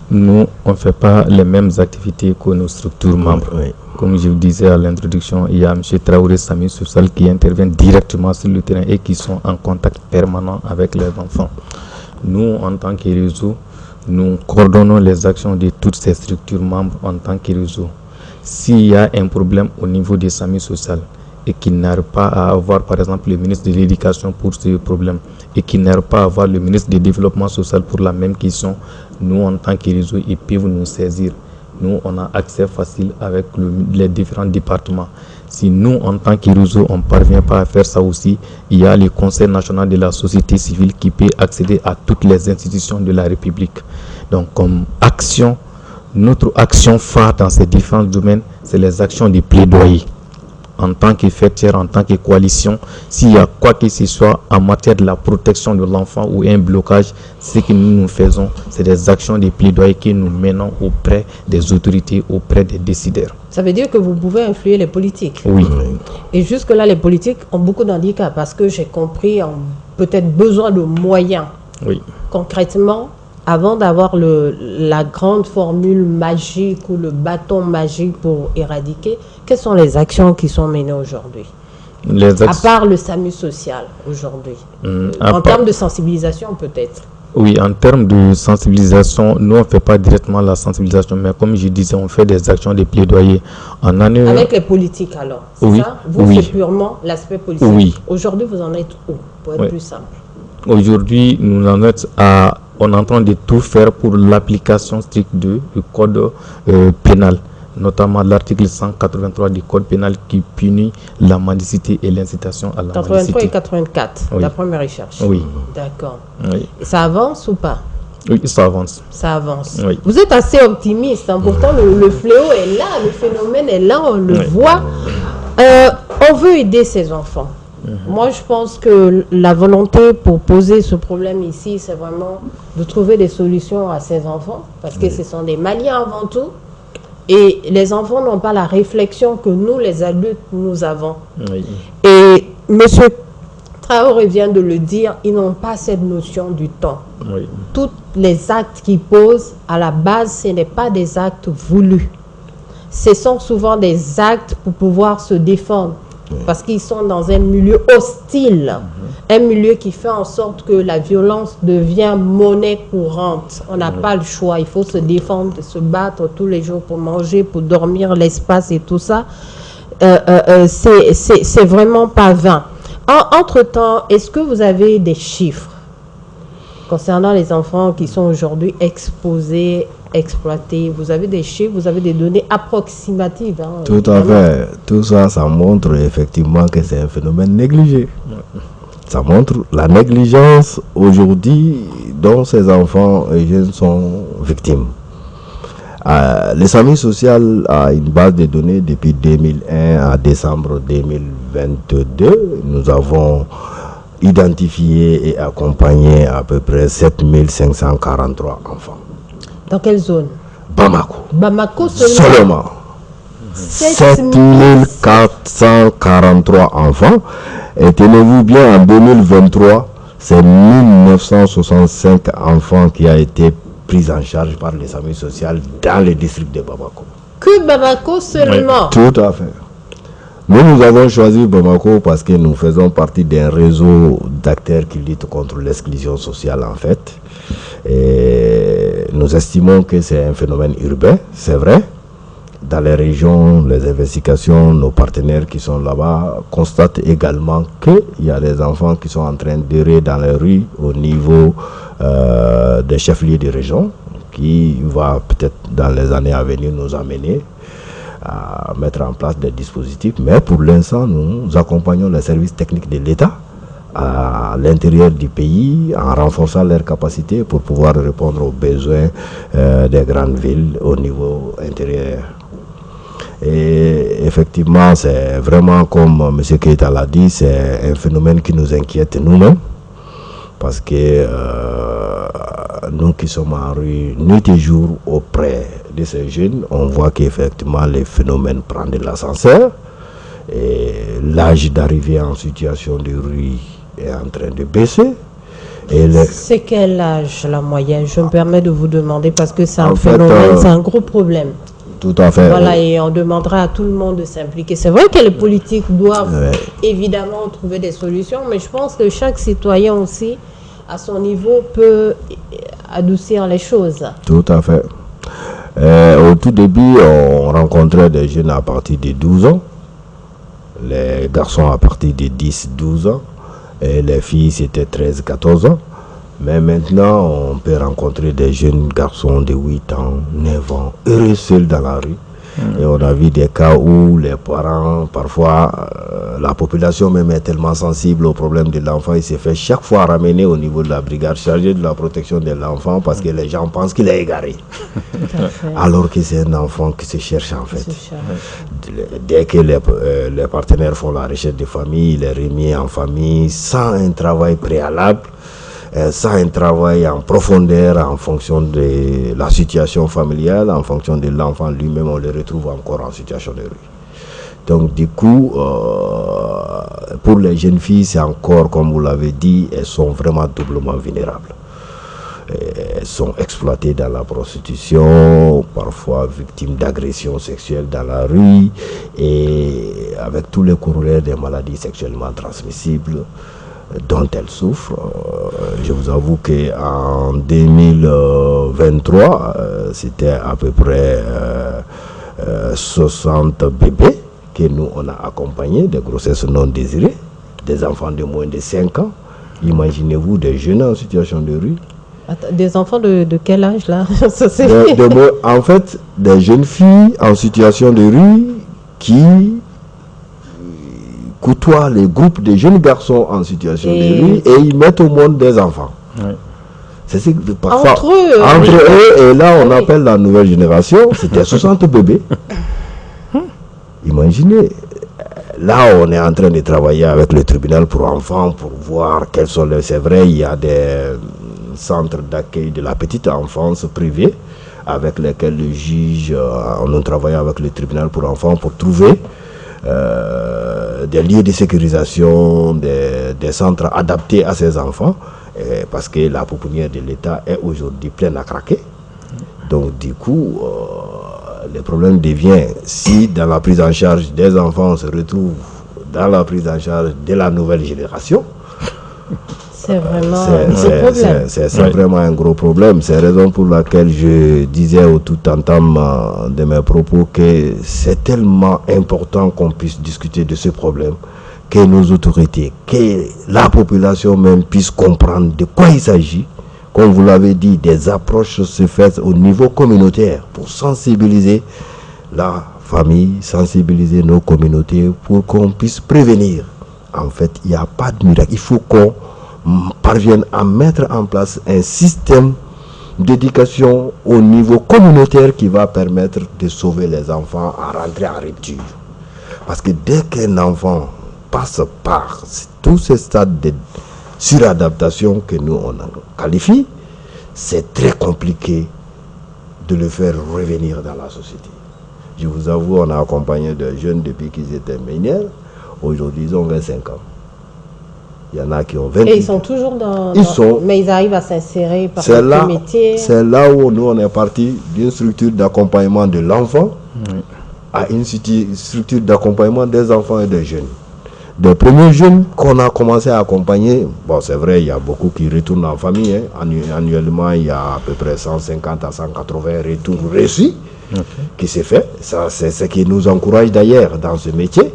nous, on ne fait pas les mêmes activités que nos structures membres. Oui. Comme je vous disais à l'introduction, il y a M. Traoré Sami Social qui intervient directement sur le terrain et qui sont en contact permanent avec les enfants. Nous, en tant que réseau, nous coordonnons les actions de toutes ces structures membres en tant que réseau. S'il y a un problème au niveau des Sami Social et qu'ils n'arrivent pas à avoir, par exemple, le ministre de l'Éducation pour ce problème et qu'ils n'arrivent pas à avoir le ministre du Développement Social pour la même question, nous, en tant que réseau, ils peuvent nous saisir. Nous, on a accès facile avec les différents départements. Si nous, en tant que réseau, on ne parvient pas à faire ça aussi, il y a le Conseil national de la société civile qui peut accéder à toutes les institutions de la République. Donc, comme action, notre action phare dans ces différents domaines, c'est les actions de plaidoyer. En tant que fêtière, en tant que coalition, s'il y a quoi que ce soit en matière de la protection de l'enfant ou un blocage, ce que nous faisons, c'est des actions de plaidoyer que nous menons auprès des autorités, auprès des décideurs. Ça veut dire que vous pouvez influer les politiques? Oui. Et jusque-là, les politiques ont beaucoup d'handicaps parce que j'ai compris, ont peut-être besoin de moyens. Oui. Concrètement, avant d'avoir la grande formule magique ou le bâton magique pour éradiquer, quelles sont les actions qui sont menées aujourd'hui? À part le SAMU social aujourd'hui, en termes de sensibilisation peut-être. Oui, en termes de sensibilisation, nous on ne fait pas directement la sensibilisation, mais comme je disais, on fait des actions de plaidoyer. En année... Avec les politiques alors, c'est oui, ça? Vous, oui. c'est purement l'aspect politique. Oui. Aujourd'hui, vous en êtes où, pour être plus simple? Aujourd'hui, nous en sommes on est en train de tout faire pour l'application stricte du code pénal, notamment l'article 183 du code pénal qui punit la mendicité et l'incitation à la 83 mendicité. et 84, oui. la première recherche. Oui. D'accord. Oui. Et ça avance ou pas? Oui, ça avance. Ça avance. Oui. Vous êtes assez optimiste, hein? Pourtant le fléau est là, le phénomène est là, on le voit. On veut aider ces enfants. Moi, je pense que la volonté pour poser ce problème ici, c'est vraiment de trouver des solutions à ces enfants, parce que ce sont des Maliens avant tout, et les enfants n'ont pas la réflexion que nous, les adultes, nous avons. Oui. Et M. Traoré vient de le dire, ils n'ont pas cette notion du temps. Oui. Tous les actes qu'ils posent, à la base, ce n'est pas des actes voulus. Ce sont souvent des actes pour pouvoir se défendre. Parce qu'ils sont dans un milieu hostile, un milieu qui fait en sorte que la violence devient monnaie courante. On n'a pas le choix, il faut se défendre, se battre tous les jours pour manger, pour dormir, l'espace et tout ça. C'est vraiment pas vain. Entre-temps, est-ce que vous avez des chiffres concernant les enfants qui sont aujourd'hui exposés, exploités? Vous avez des chiffres, vous avez des données approximatives. Hein, tout à fait. Tout ça, ça montre effectivement que c'est un phénomène négligé. Ça montre la négligence aujourd'hui dont ces enfants et jeunes sont victimes. Le SAMU social a une base de données depuis 2001 à décembre 2022. Nous avons identifié et accompagné à peu près 7543 enfants. Dans quelle zone? Bamako. Bamako seulement. 7443 enfants. Et tenez-vous bien, en 2023, c'est 1965 enfants qui a été pris en charge par les SAMU social dans le district de Bamako. Que Bamako seulement? Tout à fait. Nous avons choisi Bamako parce que nous faisons partie d'un réseau d'acteurs qui luttent contre l'exclusion sociale en fait. Et nous estimons que c'est un phénomène urbain, c'est vrai. Dans les régions, les investigations, nos partenaires qui sont là-bas constatent également qu'il y a des enfants qui sont en train d'errer dans les rues au niveau des chefs-lieux de région, qui va peut-être dans les années à venir nous amener à mettre en place des dispositifs. Mais pour l'instant, nous accompagnons les services techniques de l'État à l'intérieur du pays en renforçant leurs capacités pour pouvoir répondre aux besoins des grandes villes au niveau intérieur. Et effectivement, c'est vraiment comme M. Keita l'a dit, c'est un phénomène qui nous inquiète nous-mêmes parce que nous qui sommes en rue nuit et jour auprès de ces jeunes, on voit qu'effectivement les phénomènes prennent de l'ascenseur et l'âge d'arriver en situation de rue est en train de baisser. C'est quel âge la moyenne? Je me permets de vous demander parce que c'est un phénomène, c'est un gros problème. Tout à fait. Voilà, et on demandera à tout le monde de s'impliquer. C'est vrai que les politiques doivent évidemment trouver des solutions, mais je pense que chaque citoyen aussi, à son niveau, peut adoucir les choses. Tout à fait. Au tout début, on rencontrait des jeunes à partir de 12 ans, les garçons à partir de 10-12 ans, et les filles c'était 13-14 ans. Mais maintenant, on peut rencontrer des jeunes garçons de 8 ans, 9 ans, heureux seuls dans la rue. Et on a vu des cas où les parents, parfois, la population même est tellement sensible au problème de l'enfant, il s'est fait chaque fois ramener au niveau de la brigade chargée de la protection de l'enfant parce que les gens pensent qu'il est égaré. Alors que c'est un enfant qui se cherche en fait. Dès que les partenaires font la recherche de famille, il est remis en famille sans un travail préalable. Sans un travail en profondeur en fonction de la situation familiale, en fonction de l'enfant lui-même, on le retrouve encore en situation de rue. Donc du coup, pour les jeunes filles, c'est encore, comme vous l'avez dit, elles sont vraiment doublement vulnérables. Elles sont exploitées dans la prostitution, parfois victimes d'agressions sexuelles dans la rue, et avec tous les corollaires des maladies sexuellement transmissibles. dont elles souffrent. Je vous avoue qu'en 2023, c'était à peu près 60 bébés que nous on a accompagnés, des grossesses non désirées, des enfants de moins de 5 ans. Imaginez-vous des jeunes en situation de rue. Des enfants de quel âge là? En fait, des jeunes filles en situation de rue qui côtoient les groupes de jeunes garçons en situation de rue et ils mettent au monde des enfants. Oui. C'est parfois entre eux, et là on appelle la nouvelle génération, c'était 60 bébés. Imaginez, là on est en train de travailler avec le tribunal pour enfants pour voir quels sont les... C'est vrai, il y a des centres d'accueil de la petite enfance privés avec lesquels le juge, on a travaillé avec le tribunal pour enfants pour trouver des lieux de sécurisation, des centres adaptés à ces enfants, parce que la pouponnière de l'État est aujourd'hui pleine à craquer. Donc du coup, le problème devient, si dans la prise en charge des enfants on se retrouve dans la prise en charge de la nouvelle génération, c'est vraiment un gros problème. C'est vraiment un gros problème. C'est la raison pour laquelle je disais au tout entame de mes propos que c'est tellement important qu'on puisse discuter de ce problème, que nos autorités, que la population même puisse comprendre de quoi il s'agit. Comme vous l'avez dit, des approches se font au niveau communautaire pour sensibiliser la famille, sensibiliser nos communautés pour qu'on puisse prévenir. En fait, il n'y a pas de miracle. Il faut qu'on parviennent à mettre en place un système d'éducation au niveau communautaire qui va permettre de sauver les enfants à rentrer en rupture. Parce que dès qu'un enfant passe par tous ces stades de suradaptation que nous on qualifie, c'est très compliqué de le faire revenir dans la société. Je vous avoue, on a accompagné des jeunes depuis qu'ils étaient mineurs. Aujourd'hui, ils ont 25 ans. Il y en a qui ont 20 ans. Et ils sont toujours mais ils arrivent à s'insérer par le métier. C'est là où nous, on est parti d'une structure d'accompagnement de l'enfant à une structure d'accompagnement des enfants et des jeunes. Des premiers jeunes qu'on a commencé à accompagner, bon, c'est vrai, il y a beaucoup qui retournent en famille. Hein. Annuellement, il y a à peu près 150 à 180 retours reçus qui s'est fait. Ça, c'est ce qui nous encourage d'ailleurs dans ce métier.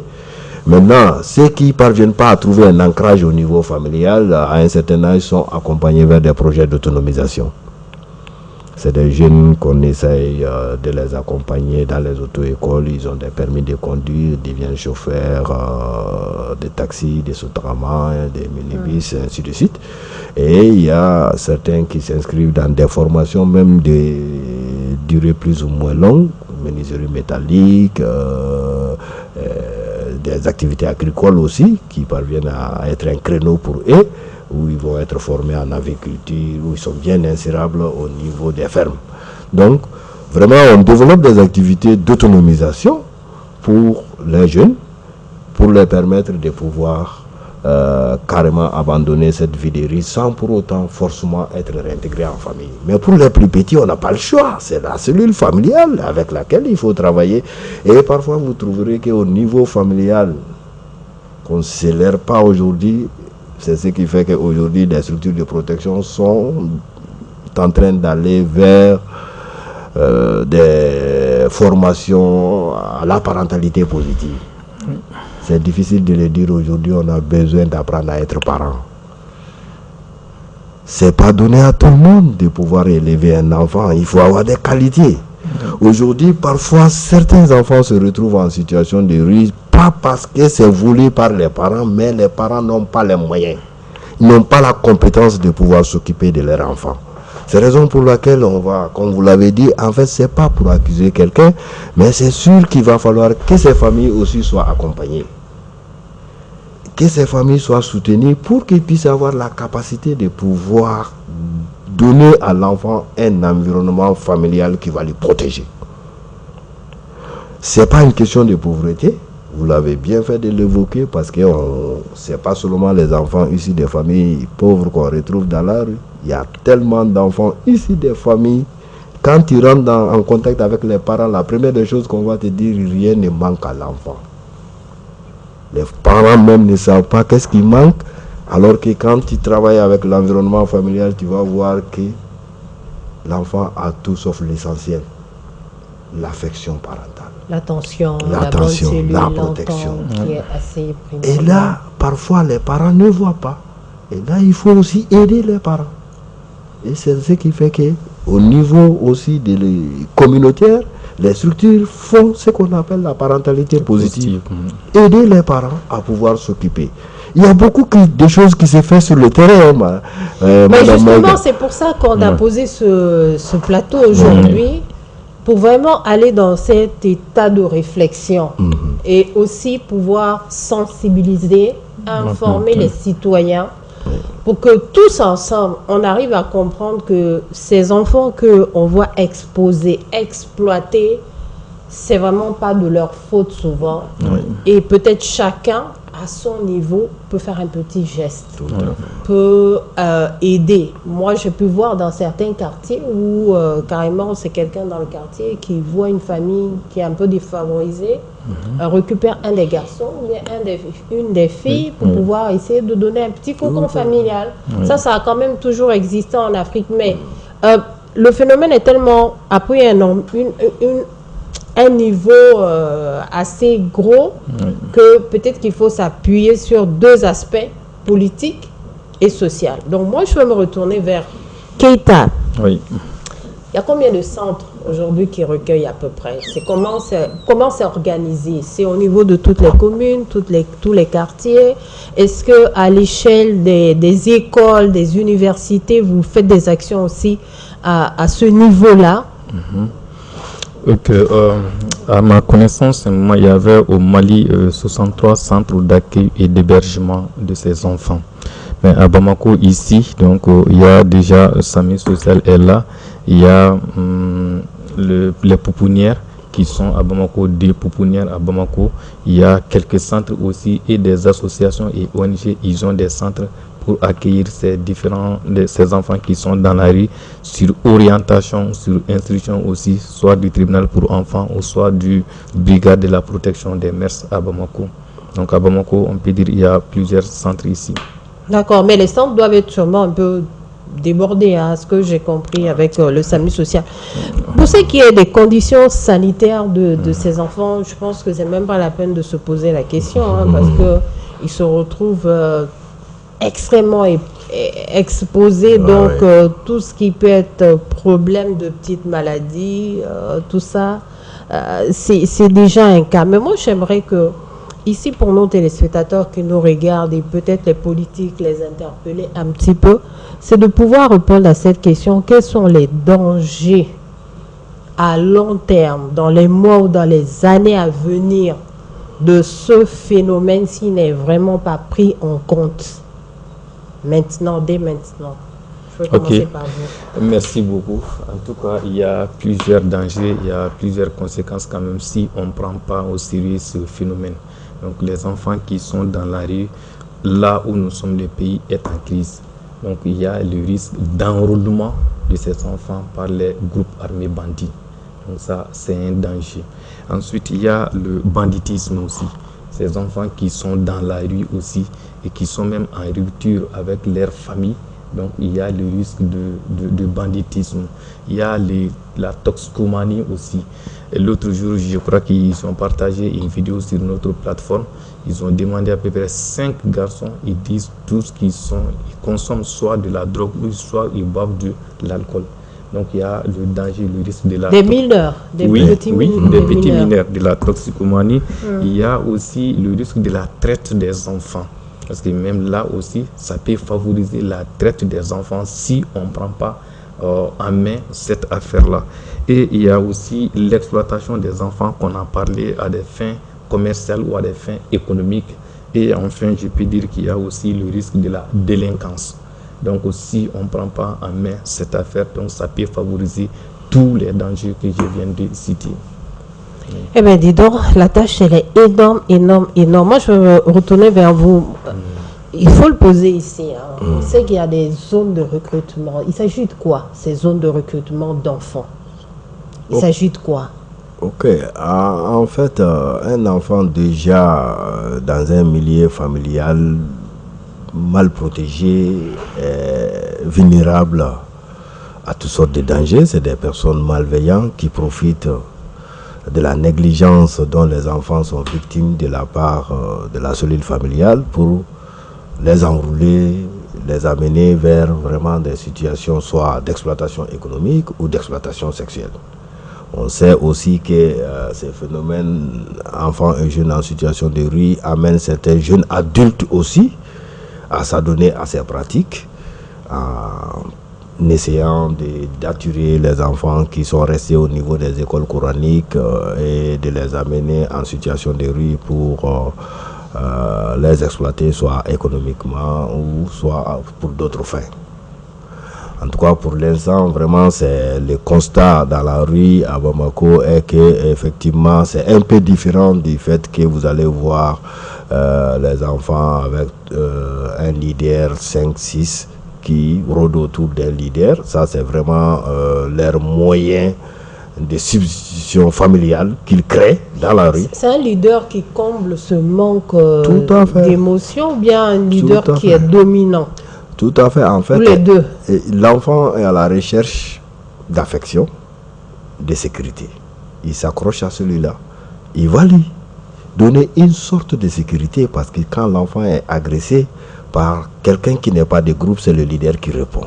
Maintenant, ceux qui ne parviennent pas à trouver un ancrage au niveau familial, à un certain âge, sont accompagnés vers des projets d'autonomisation. C'est des jeunes qu'on essaye de les accompagner dans les auto-écoles. Ils ont des permis de conduire, ils deviennent chauffeurs de taxis, des Sotrama, des minibus, ainsi de suite. Et il y a certains qui s'inscrivent dans des formations même de durée plus ou moins longue, menuiserie métallique, des activités agricoles aussi, qui parviennent à être un créneau pour eux, où ils vont être formés en agriculture, où ils sont bien insérables au niveau des fermes. Donc, vraiment, on développe des activités d'autonomisation pour les jeunes, pour leur permettre de pouvoir carrément abandonner cette vie de riche sans pour autant forcément être réintégré en famille. Mais pour les plus petits, on n'a pas le choix. C'est la cellule familiale avec laquelle il faut travailler. Et parfois, vous trouverez qu'au niveau familial, qu'on ne scélère pas aujourd'hui. C'est ce qui fait qu'aujourd'hui, les structures de protection sont en train d'aller vers des formations à la parentalité positive. C'est difficile de le dire aujourd'hui, on a besoin d'apprendre à être parent. C'est pas donné à tout le monde de pouvoir élever un enfant, il faut avoir des qualités. Aujourd'hui, parfois, certains enfants se retrouvent en situation de rue, pas parce que c'est voulu par les parents, mais les parents n'ont pas les moyens. Ils n'ont pas la compétence de pouvoir s'occuper de leurs enfants. C'est la raison pour laquelle on va, comme vous l'avez dit, en fait, c'est pas pour accuser quelqu'un, mais c'est sûr qu'il va falloir que ces familles aussi soient accompagnées. Que ces familles soient soutenues pour qu'ils puissent avoir la capacité de pouvoir donner à l'enfant un environnement familial qui va le protéger. Ce n'est pas une question de pauvreté, vous l'avez bien fait de l'évoquer, parce que ce n'est pas seulement les enfants issus des familles pauvres qu'on retrouve dans la rue. Il y a tellement d'enfants issus des familles. Quand tu rentres en contact avec les parents, la première des choses qu'on va te dire, rien ne manque à l'enfant. Les parents même ne savent pas qu'est-ce qui manque, Alors que quand tu travailles avec l'environnement familial, tu vas voir que l'enfant a tout sauf l'essentiel. L'affection parentale. L'attention, la protection. Qui est assez primordiale. Et là, parfois, les parents ne voient pas. Et là, il faut aussi aider les parents. Et c'est ce qui fait qu'au niveau aussi communautaire, les structures font ce qu'on appelle la parentalité positive. Aider les parents à pouvoir s'occuper. Il y a beaucoup de choses qui se font sur le terrain. Mais justement, c'est pour ça qu'on a posé ce plateau aujourd'hui, pour vraiment aller dans cet état de réflexion et aussi pouvoir sensibiliser, informer les citoyens pour que tous ensemble, on arrive à comprendre que ces enfants qu'on voit exposés, exploités, c'est vraiment pas de leur faute souvent. Et peut-être chacun, à son niveau, peut faire un petit geste, peut aider. Moi, j'ai pu voir dans certains quartiers où carrément c'est quelqu'un dans le quartier qui voit une famille qui est un peu défavorisée, récupère un des garçons ou bien une des filles pour pouvoir essayer de donner un petit cocon familial. Ça a quand même toujours existé en Afrique, mais le phénomène est tellement appuyé un niveau assez gros que peut-être qu'il faut s'appuyer sur deux aspects, politique et social. Donc moi, je vais me retourner vers Keita. Il y a combien de centres aujourd'hui qui recueillent à peu près? Comment c'est organisé? C'est au niveau de toutes les communes, tous les quartiers? Est-ce qu'à l'échelle des écoles, des universités, vous faites des actions aussi à ce niveau-là? À ma connaissance, il y avait au Mali 63 centres d'accueil et d'hébergement de ces enfants. Mais à Bamako, ici, donc il y a déjà SAMU social est là. Il y a les pouponnières qui sont à Bamako, des pouponnières à Bamako. Il y a quelques centres aussi et des associations et ONG, ils ont des centres pour accueillir ces enfants qui sont dans la rue, sur orientation, sur instruction aussi, soit du tribunal pour enfants ou soit du brigade de la protection des mères à Bamako. Donc à Bamako, on peut dire qu'il y a plusieurs centres ici. D'accord, mais les centres doivent être sûrement un peu débordés, ce que j'ai compris avec le SAMU social. Pour ce qui est des conditions sanitaires de ces enfants, je pense que c'est même pas la peine de se poser la question, parce qu'ils se retrouvent extrêmement exposés, donc tout ce qui peut être problème de petites maladies, tout ça, c'est déjà un cas. Mais moi, j'aimerais que, ici, pour nos téléspectateurs qui nous regardent et peut-être les politiques, les interpeller un petit peu, c'est de pouvoir répondre à cette question. Quels sont les dangers à long terme, dans les mois ou dans les années à venir, de ce phénomène s'il n'est vraiment pas pris en compte maintenant, dès maintenant? Je vais commencer par vous. Merci beaucoup. En tout cas, il y a plusieurs dangers, il y a plusieurs conséquences quand même si on ne prend pas au sérieux ce phénomène. Donc les enfants qui sont dans la rue, là où nous sommes, le pays est en crise. Donc il y a le risque d'enrôlement de ces enfants par les groupes armés bandits. Donc ça, c'est un danger. Ensuite, il y a le banditisme aussi. Ces enfants qui sont dans la rue aussi et qui sont même en rupture avec leur famille. Donc il y a le risque de banditisme. Il y a la toxicomanie aussi. L'autre jour, je crois qu'ils ont partagé une vidéo sur notre plateforme. Ils ont demandé à peu près 5 garçons. Ils disent tous qu'ils consomment soit de la drogue ou soit ils boivent de l'alcool. Donc il y a le danger, le risque de la... Des mineurs, des petits mineurs, de la toxicomanie. Il y a aussi le risque de la traite des enfants. Parce que même là aussi, ça peut favoriser la traite des enfants si on ne prend pas en main cette affaire-là. Et il y a aussi l'exploitation des enfants qu'on a parlé à des fins commerciales ou à des fins économiques. Et enfin, je peux dire qu'il y a aussi le risque de la délinquance. Donc si on ne prend pas en main cette affaire, donc ça peut favoriser tous les dangers que je viens de citer. Eh bien, dis donc, la tâche, elle est énorme, énorme, énorme. Moi, je vais me retourner vers vous. Il faut le poser ici. On sait qu'il y a des zones de recrutement. Il s'agit de quoi, ces zones de recrutement d'enfants? Il s'agit de quoi? Ok. En fait, un enfant déjà dans un milieu familial, mal protégés, vulnérables à toutes sortes de dangers. C'est des personnes malveillantes qui profitent de la négligence dont les enfants sont victimes de la part de la cellule familiale pour les enrouler, les amener vers vraiment des situations soit d'exploitation économique ou d'exploitation sexuelle. On sait aussi que ces phénomènes, enfants et jeunes en situation de rue, amènent certains jeunes adultes aussi à s'adonner à ces pratiques, en essayant d'attirer les enfants qui sont restés au niveau des écoles coraniques et de les amener en situation de rue pour les exploiter soit économiquement ou soit pour d'autres fins. En tout cas, pour l'instant, vraiment, c'est le constat dans la rue à Bamako est que effectivement, c'est un peu différent du fait que vous allez voir les enfants avec un leader 5-6 qui rôdent autour d'un leader. Ça, c'est vraiment leur moyen de substitution familiale qu'ils créent dans la rue. C'est un leader qui comble ce manque d'émotion ou bien un leader qui est dominant? Tout à fait. En fait, les deux. L'enfant est à la recherche d'affection, de sécurité. Il s'accroche à celui-là. Il va lui donner une sorte de sécurité parce que quand l'enfant est agressé par quelqu'un qui n'est pas de groupe, c'est le leader qui répond.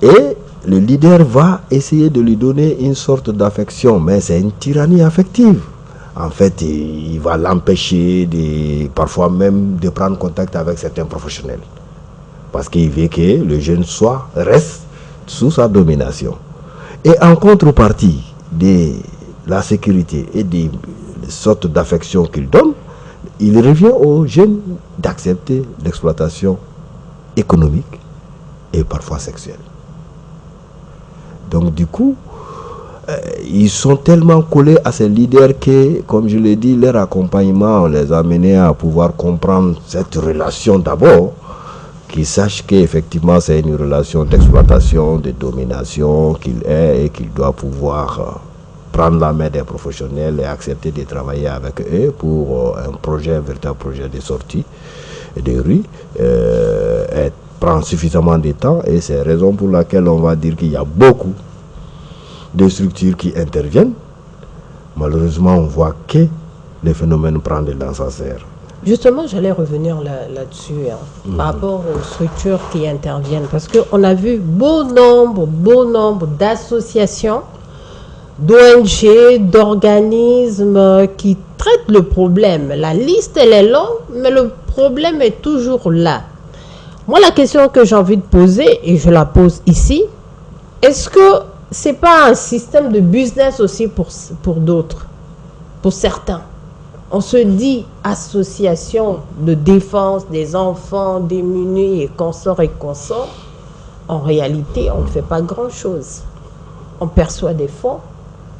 Et le leader va essayer de lui donner une sorte d'affection, mais c'est une tyrannie affective. En fait, il va l'empêcher parfois même de prendre contact avec certains professionnels. Parce qu'il veut que le jeune reste sous sa domination. Et en contrepartie de la sécurité et des sortes d'affection qu'il donne, il revient aux jeunes d'accepter l'exploitation économique et parfois sexuelle. Donc du coup, ils sont tellement collés à ces leaders que, comme je l'ai dit, leur accompagnement les a menés à pouvoir comprendre cette relation d'abord, qu'ils sachent qu'effectivement c'est une relation d'exploitation, de domination qu'il est et qu'il doit pouvoir prendre la main des professionnels et accepter de travailler avec eux pour un véritable projet de sortie de rue. Prend suffisamment de temps et c'est la raison pour laquelle on va dire qu'il y a beaucoup de structures qui interviennent. Malheureusement, on voit que les phénomènes prennent de l'ascenseur. Justement, j'allais revenir là-dessus, par rapport aux structures qui interviennent, parce qu'on a vu beau nombre d'associations, d'ONG, d'organismes qui traitent le problème. La liste, elle est longue, mais le problème est toujours là. Moi, la question que j'ai envie de poser, et je la pose ici, est-ce que ce n'est pas un système de business aussi pour d'autres, pour certains? On se dit association de défense des enfants démunis et consorts. En réalité, on ne fait pas grand-chose. On perçoit des fonds,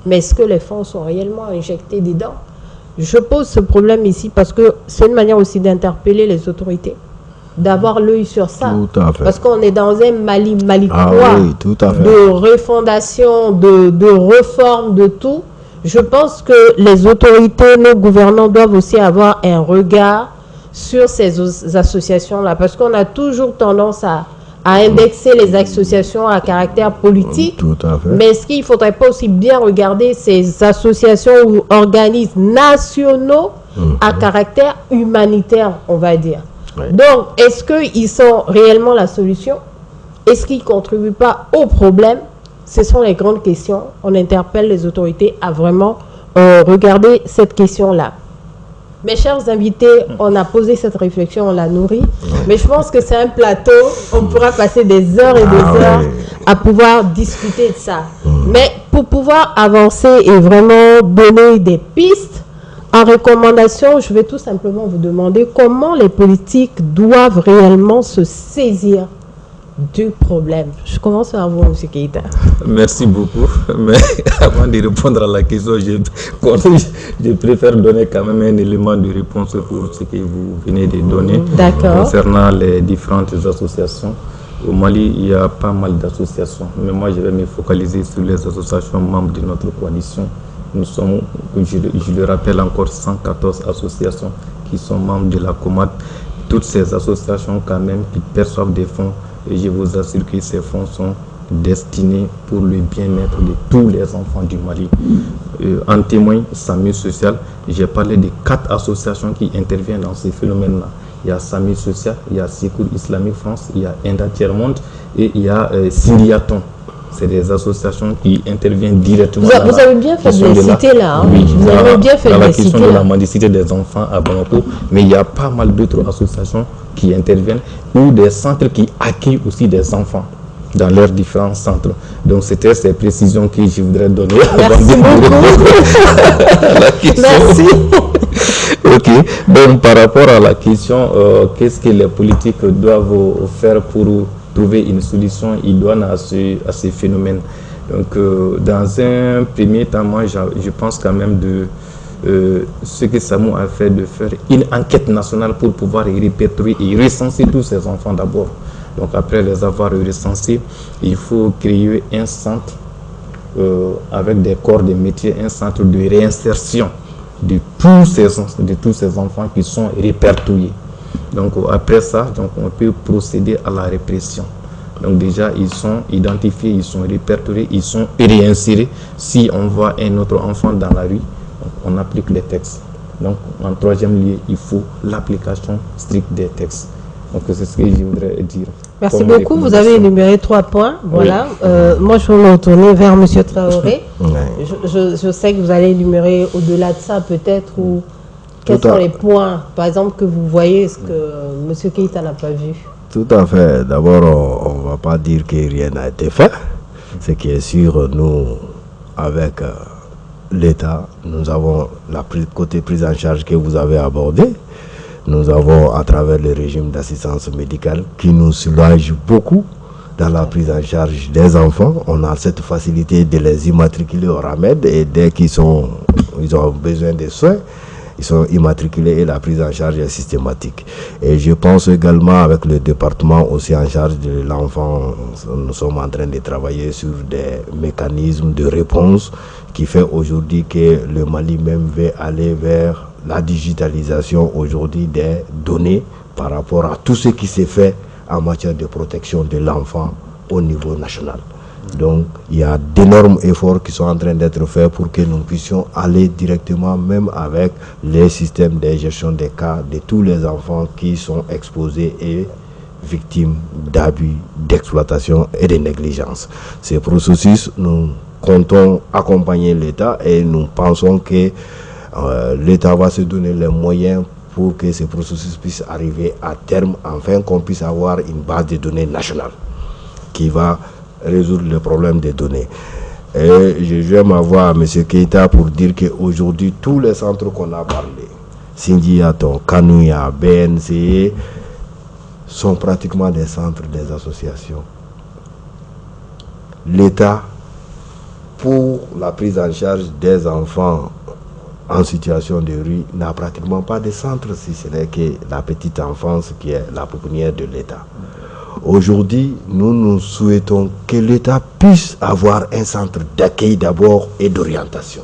mais est-ce que les fonds sont réellement injectés dedans? Je pose ce problème ici parce que c'est une manière aussi d'interpeller les autorités, d'avoir l'œil sur ça. Tout à fait. Parce qu'on est dans un Mali oui, tout à fait. de refondation, de réforme, de tout. Je pense que les autorités, nos gouvernants doivent aussi avoir un regard sur ces associations-là. Parce qu'on a toujours tendance à indexer les associations à caractère politique. Tout à fait. Mais est-ce qu'il ne faudrait pas aussi bien regarder ces associations ou organismes nationaux à caractère humanitaire, on va dire? Oui. Donc, est-ce qu'ils sont réellement la solution? Est-ce qu'ils ne contribuent pas au problème? Ce sont les grandes questions. On interpelle les autorités à vraiment regarder cette question-là. Mes chers invités, on a posé cette réflexion, on l'a nourrie. Mais je pense que c'est un plateau, on pourra passer des heures et des heures à pouvoir discuter de ça. Mais pour pouvoir avancer et vraiment donner des pistes, en recommandation, je vais tout simplement vous demander comment les politiques doivent réellement se saisir du problème. Je commence par vous, M. Keïta. Merci beaucoup. Mais avant de répondre à la question, je préfère donner quand même un élément de réponse pour ce que vous venez de donner. D'accord. Concernant les différentes associations. Au Mali, il y a pas mal d'associations. Mais moi, je vais me focaliser sur les associations membres de notre coalition. Nous sommes, je le rappelle encore, 114 associations qui sont membres de la COMAD. toutes ces associations quand même qui perçoivent des fonds, et je vous assure que ces fonds sont destinés pour le bien-être de tous les enfants du Mali. En témoigne SAMU Social, j'ai parlé de 4 associations qui interviennent dans ces phénomènes-là. Il y a SAMU Social, il y a Secours Islamique France, il y a Enda Tiers-Monde et il y a Syriaton. C'est des associations qui interviennent directement. Vous avez bien fait de les citer là. Hein. Oui, vous avez bien fait dans de la les question citer de là. la mendicité des enfants à Bamako, mais il y a pas mal d'autres associations qui interviennent ou des centres qui accueillent aussi des enfants dans leurs différents centres. Donc c'était ces précisions que je voudrais donner. Merci beaucoup. La question. Merci. Ok. Donc par rapport à la question, qu'est-ce que les politiques doivent faire pour trouver une solution idoine à ces phénomènes. Donc dans un premier temps, moi je pense quand même de ce que SAMU a fait, de faire une enquête nationale pour pouvoir répertorier et recenser tous ces enfants d'abord. Donc après les avoir recensés, il faut créer un centre avec des corps de métier, un centre de réinsertion de tous ces enfants qui sont répertoriés. Donc après ça, donc, on peut procéder à la répression. Donc déjà, ils sont identifiés, ils sont répertoriés, ils sont réinsérés. Si on voit un autre enfant dans la rue, on applique les textes. Donc en troisième lieu, il faut l'application stricte des textes. Donc c'est ce que je voudrais dire. Merci beaucoup. Vous avez énuméré 3 points. Voilà. Oui. Moi, je vais me retourner vers M. Traoré. Oui. Je sais que vous allez énumérer au-delà de ça peut-être ou quels sont les points, par exemple, que vous voyez, ce que M. Keïta n'a pas vu. Tout à fait. D'abord, on ne va pas dire que rien n'a été fait. Ce qui est sûr, nous, avec l'État, nous avons la côté prise en charge que vous avez abordé. Nous avons, à travers le régime d'assistance médicale, qui nous soulage beaucoup dans la prise en charge des enfants. On a cette facilité de les immatriculer au RAMED et dès qu'ils ont besoin de soins, ils sont immatriculés et la prise en charge est systématique. Et je pense également avec le département aussi en charge de l'enfant, nous sommes en train de travailler sur des mécanismes de réponse qui fait aujourd'hui que le Mali même veut aller vers la digitalisation aujourd'hui des données par rapport à tout ce qui s'est fait en matière de protection de l'enfant au niveau national. Donc, il y a d'énormes efforts qui sont en train d'être faits pour que nous puissions aller directement, même avec les systèmes de gestion des cas de tous les enfants qui sont exposés et victimes d'abus, d'exploitation et de négligence. Ces processus, nous comptons accompagner l'État et nous pensons que l'État va se donner les moyens pour que ces processus puissent arriver à terme, afin qu'on puisse avoir une base de données nationale qui va résoudre le problème des données. Et je vais m'avoir à M. Keïta pour dire qu'aujourd'hui, tous les centres qu'on a parlé, Sindiaton, Kanouya, BNC, sont pratiquement des centres des associations. L'État, pour la prise en charge des enfants en situation de rue, n'a pratiquement pas de centre, si ce n'est que la petite enfance qui est la pouponnière de l'État. Aujourd'hui, nous souhaitons que l'État puisse avoir un centre d'accueil d'abord et d'orientation.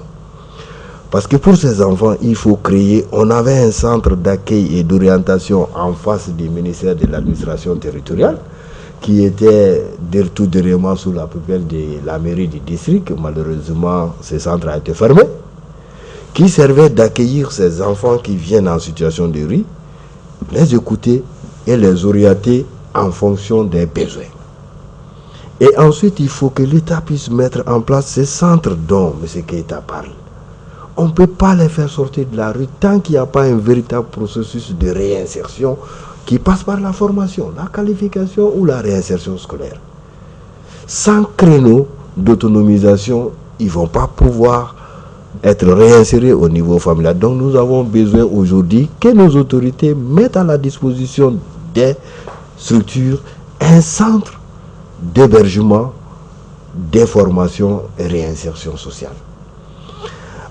Parce que pour ces enfants, il faut créer, on avait un centre d'accueil et d'orientation en face du ministère de l'administration territoriale, qui était tout dernièrement sous la pupille de la mairie du district. Malheureusement, ce centre a été fermé, qui servait d'accueillir ces enfants qui viennent en situation de rue, les écouter et les orienter en fonction des besoins. Et ensuite, il faut que l'État puisse mettre en place ces centres dont M. Keïta parle. On ne peut pas les faire sortir de la rue tant qu'il n'y a pas un véritable processus de réinsertion qui passe par la formation, la qualification ou la réinsertion scolaire. Sans créneau d'autonomisation, ils ne vont pas pouvoir être réinsérés au niveau familial. Donc nous avons besoin aujourd'hui que nos autorités mettent à la disposition des structures un centre d'hébergement, de formation et réinsertion sociale.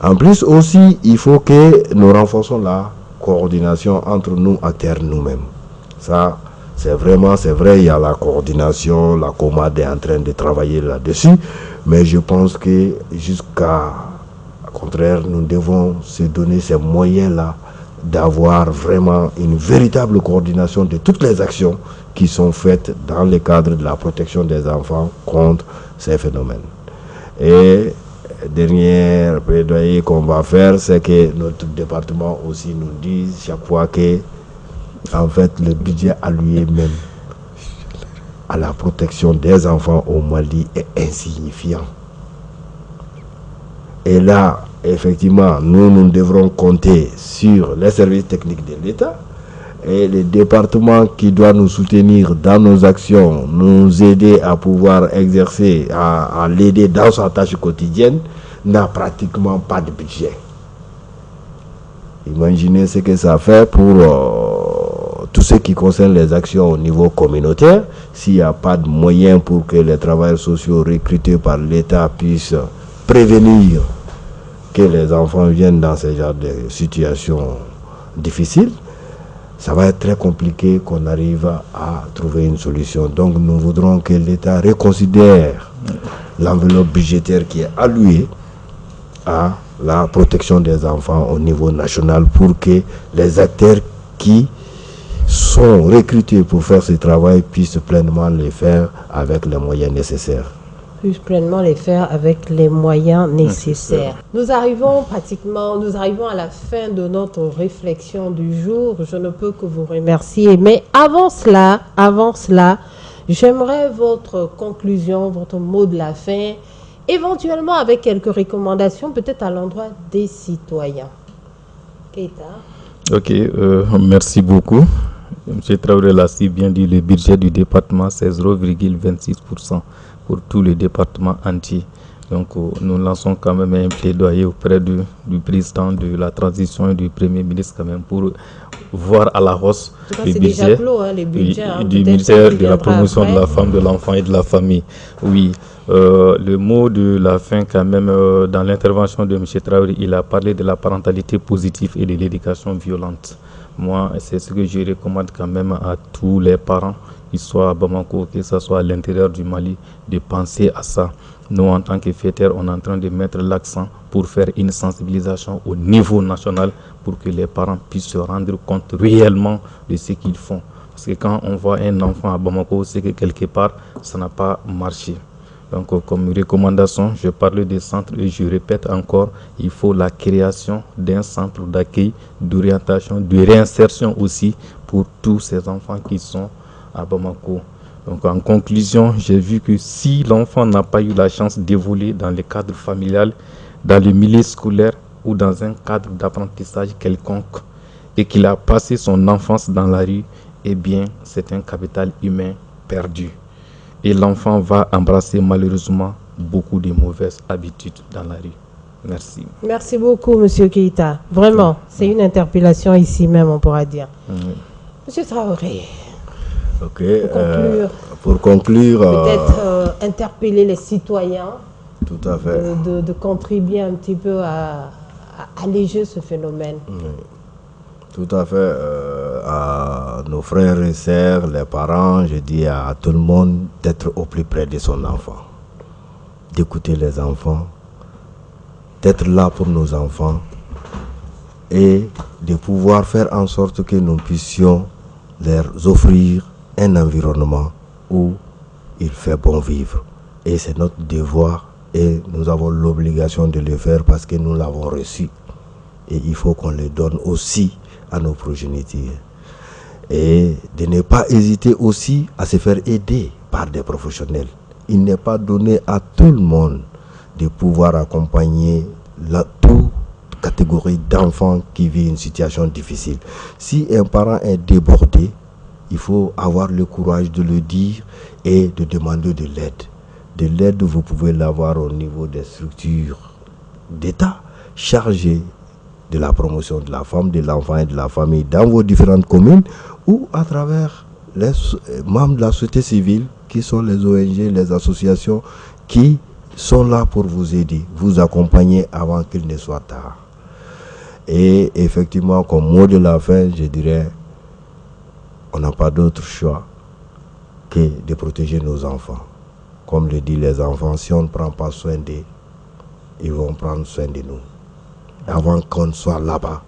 En plus aussi, il faut que nous renforcions la coordination entre nous, acteurs nous-mêmes. Ça, c'est vrai, il y a la coordination, la COMAD est en train de travailler là-dessus, mais je pense que au contraire, nous devons se donner ces moyens-là d'avoir vraiment une véritable coordination de toutes les actions qui sont faites dans le cadre de la protection des enfants contre ces phénomènes. Et dernier plaidoyer qu'on va faire, c'est que notre département aussi nous dise chaque fois que en fait le budget alloué même à la protection des enfants au Mali est insignifiant. Et là, effectivement, nous devrons compter sur les services techniques de l'État et le département qui doit nous soutenir dans nos actions, nous aider à pouvoir exercer, à l'aider dans sa tâche quotidienne, n'a pratiquement pas de budget. Imaginez ce que ça fait pour tout ce qui concerne les actions au niveau communautaire. S'il n'y a pas de moyens pour que les travailleurs sociaux recrutés par l'État puissent prévenir que les enfants viennent dans ce genre de situations difficiles, ça va être très compliqué qu'on arrive à trouver une solution. Donc nous voudrons que l'État reconsidère l'enveloppe budgétaire qui est allouée à la protection des enfants au niveau national pour que les acteurs qui sont recrutés pour faire ce travail puissent pleinement le faire avec les moyens nécessaires. Nous arrivons à la fin de notre réflexion du jour. Je ne peux que vous remercier. Mais avant cela, j'aimerais votre conclusion, votre mot de la fin, éventuellement avec quelques recommandations, peut-être à l'endroit des citoyens. Keita. Ok, merci beaucoup. M. Traoré l'a si bien dit, le budget du département, c'est 0,26% pour tout le département entier. Donc nous lançons quand même un plaidoyer auprès du président de la transition et du premier ministre quand même pour voir à la hausse le budget du ministère de la promotion de la femme, de l'enfant et de la famille. Oui, le mot de la fin quand même dans l'intervention de M. Traoré, il a parlé de la parentalité positive et de l'éducation violente. Moi, c'est ce que je recommande quand même à tous les parents, qu'ils soient à Bamako, que ce soit à l'intérieur du Mali, de penser à ça. Nous, en tant que fêteurs, on est en train de mettre l'accent pour faire une sensibilisation au niveau national pour que les parents puissent se rendre compte réellement de ce qu'ils font. Parce que quand on voit un enfant à Bamako, c'est que quelque part, ça n'a pas marché. Donc, comme recommandation, je parle des centres et je répète encore, il faut la création d'un centre d'accueil, d'orientation, de réinsertion aussi pour tous ces enfants qui sont à Bamako. Donc, en conclusion, j'ai vu que si l'enfant n'a pas eu la chance d'évoluer dans le cadre familial, dans le milieu scolaire ou dans un cadre d'apprentissage quelconque et qu'il a passé son enfance dans la rue, eh bien, c'est un capital humain perdu. Et l'enfant va embrasser malheureusement beaucoup de mauvaises habitudes dans la rue. Merci. Merci beaucoup, M. Keita. Vraiment, c'est une interpellation ici même, on pourra dire. M. Traoré. Ok. Pour conclure, peut-être interpeller les citoyens. Tout à fait. De contribuer un petit peu à alléger ce phénomène. Tout à fait. À nos frères et sœurs, les parents, je dis à tout le monde d'être au plus près de son enfant, d'écouter les enfants, d'être là pour nos enfants et de pouvoir faire en sorte que nous puissions leur offrir un environnement où il fait bon vivre. Et c'est notre devoir et nous avons l'obligation de le faire parce que nous l'avons reçu. Et il faut qu'on le donne aussi à nos progénitures. Et de ne pas hésiter aussi à se faire aider par des professionnels. Il n'est pas donné à tout le monde de pouvoir accompagner toute catégorie d'enfants qui vivent une situation difficile. Si un parent est débordé, il faut avoir le courage de le dire et de demander de l'aide. De l'aide, vous pouvez l'avoir au niveau des structures d'État chargées de la promotion de la femme, de l'enfant et de la famille dans vos différentes communes ou à travers les membres de la société civile qui sont les ONG, les associations qui sont là pour vous aider, vous accompagner avant qu'il ne soit tard. Et effectivement, comme mot de la fin, je dirais, on n'a pas d'autre choix que de protéger nos enfants. Comme le disent les enfants, si on ne prend pas soin d'eux, ils vont prendre soin de nous. Avant qu'on soit là-bas,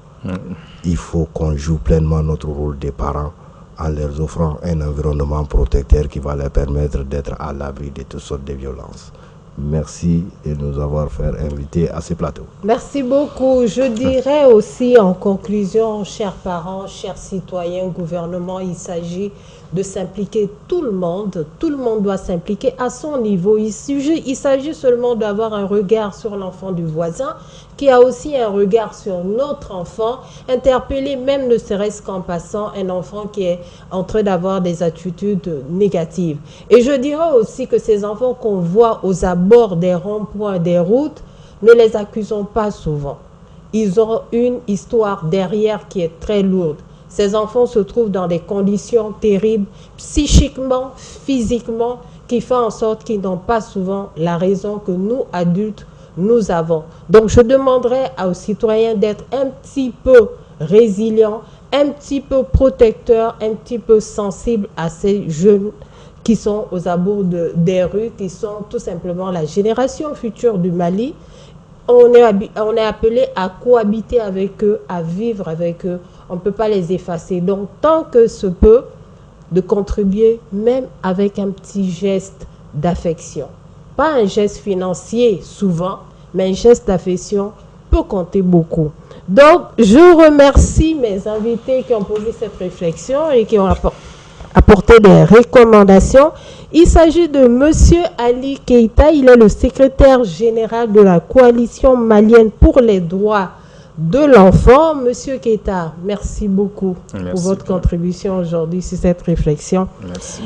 Il faut qu'on joue pleinement notre rôle des parents en leur offrant un environnement protecteur qui va leur permettre d'être à l'abri de toutes sortes de violences. Merci de nous avoir fait inviter à ce plateau. Merci beaucoup. Je dirais aussi en conclusion, chers parents, chers citoyens, gouvernement, il s'agit de s'impliquer tout le monde doit s'impliquer à son niveau. Il s'agit seulement d'avoir un regard sur l'enfant du voisin, qui a aussi un regard sur notre enfant, interpeller même ne serait-ce qu'en passant un enfant qui est en train d'avoir des attitudes négatives. Et je dirais aussi que ces enfants qu'on voit aux abords des ronds-points, des routes, ne les accusons pas souvent. Ils ont une histoire derrière qui est très lourde. Ces enfants se trouvent dans des conditions terribles, psychiquement, physiquement, qui font en sorte qu'ils n'ont pas souvent la raison que nous, adultes, nous avons. Donc, je demanderais aux citoyens d'être un petit peu résilients, un petit peu protecteurs, un petit peu sensibles à ces jeunes qui sont aux abords des rues, qui sont tout simplement la génération future du Mali. On est appelé à cohabiter avec eux, à vivre avec eux. On ne peut pas les effacer. Donc, tant que ce peut, de contribuer même avec un petit geste d'affection. Pas un geste financier souvent, mais un geste d'affection peut compter beaucoup. Donc, je remercie mes invités qui ont posé cette réflexion et qui ont apporté des recommandations. Il s'agit de M. Ali Keïta. Il est le secrétaire général de la coalition malienne pour les droits de l'enfant. Monsieur Keïta, merci beaucoup pour votre contribution aujourd'hui sur cette réflexion. Merci.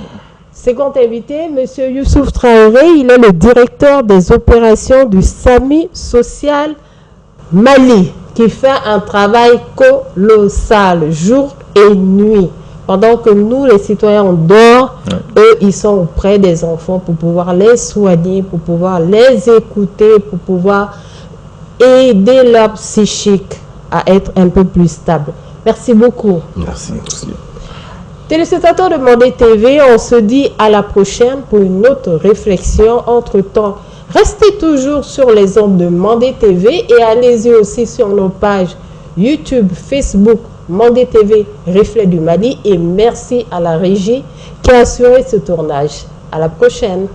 Second invité, Monsieur Youssouf Traoré. Il est le directeur des opérations du SAMI Social Mali, qui fait un travail colossal, jour et nuit. Pendant que nous, les citoyens, on dort, eux, ils sont auprès des enfants pour pouvoir les soigner, pour pouvoir les écouter, pour pouvoir aider leur psychique à être un peu plus stable. Merci beaucoup. Merci. Téléspectateurs de Mandé TV, on se dit à la prochaine pour une autre réflexion. Entre-temps, restez toujours sur les ondes de Mandé TV et allez-y aussi sur nos pages YouTube, Facebook, Mandé TV, Reflet du Mali. Et merci à la régie qui a assuré ce tournage. À la prochaine.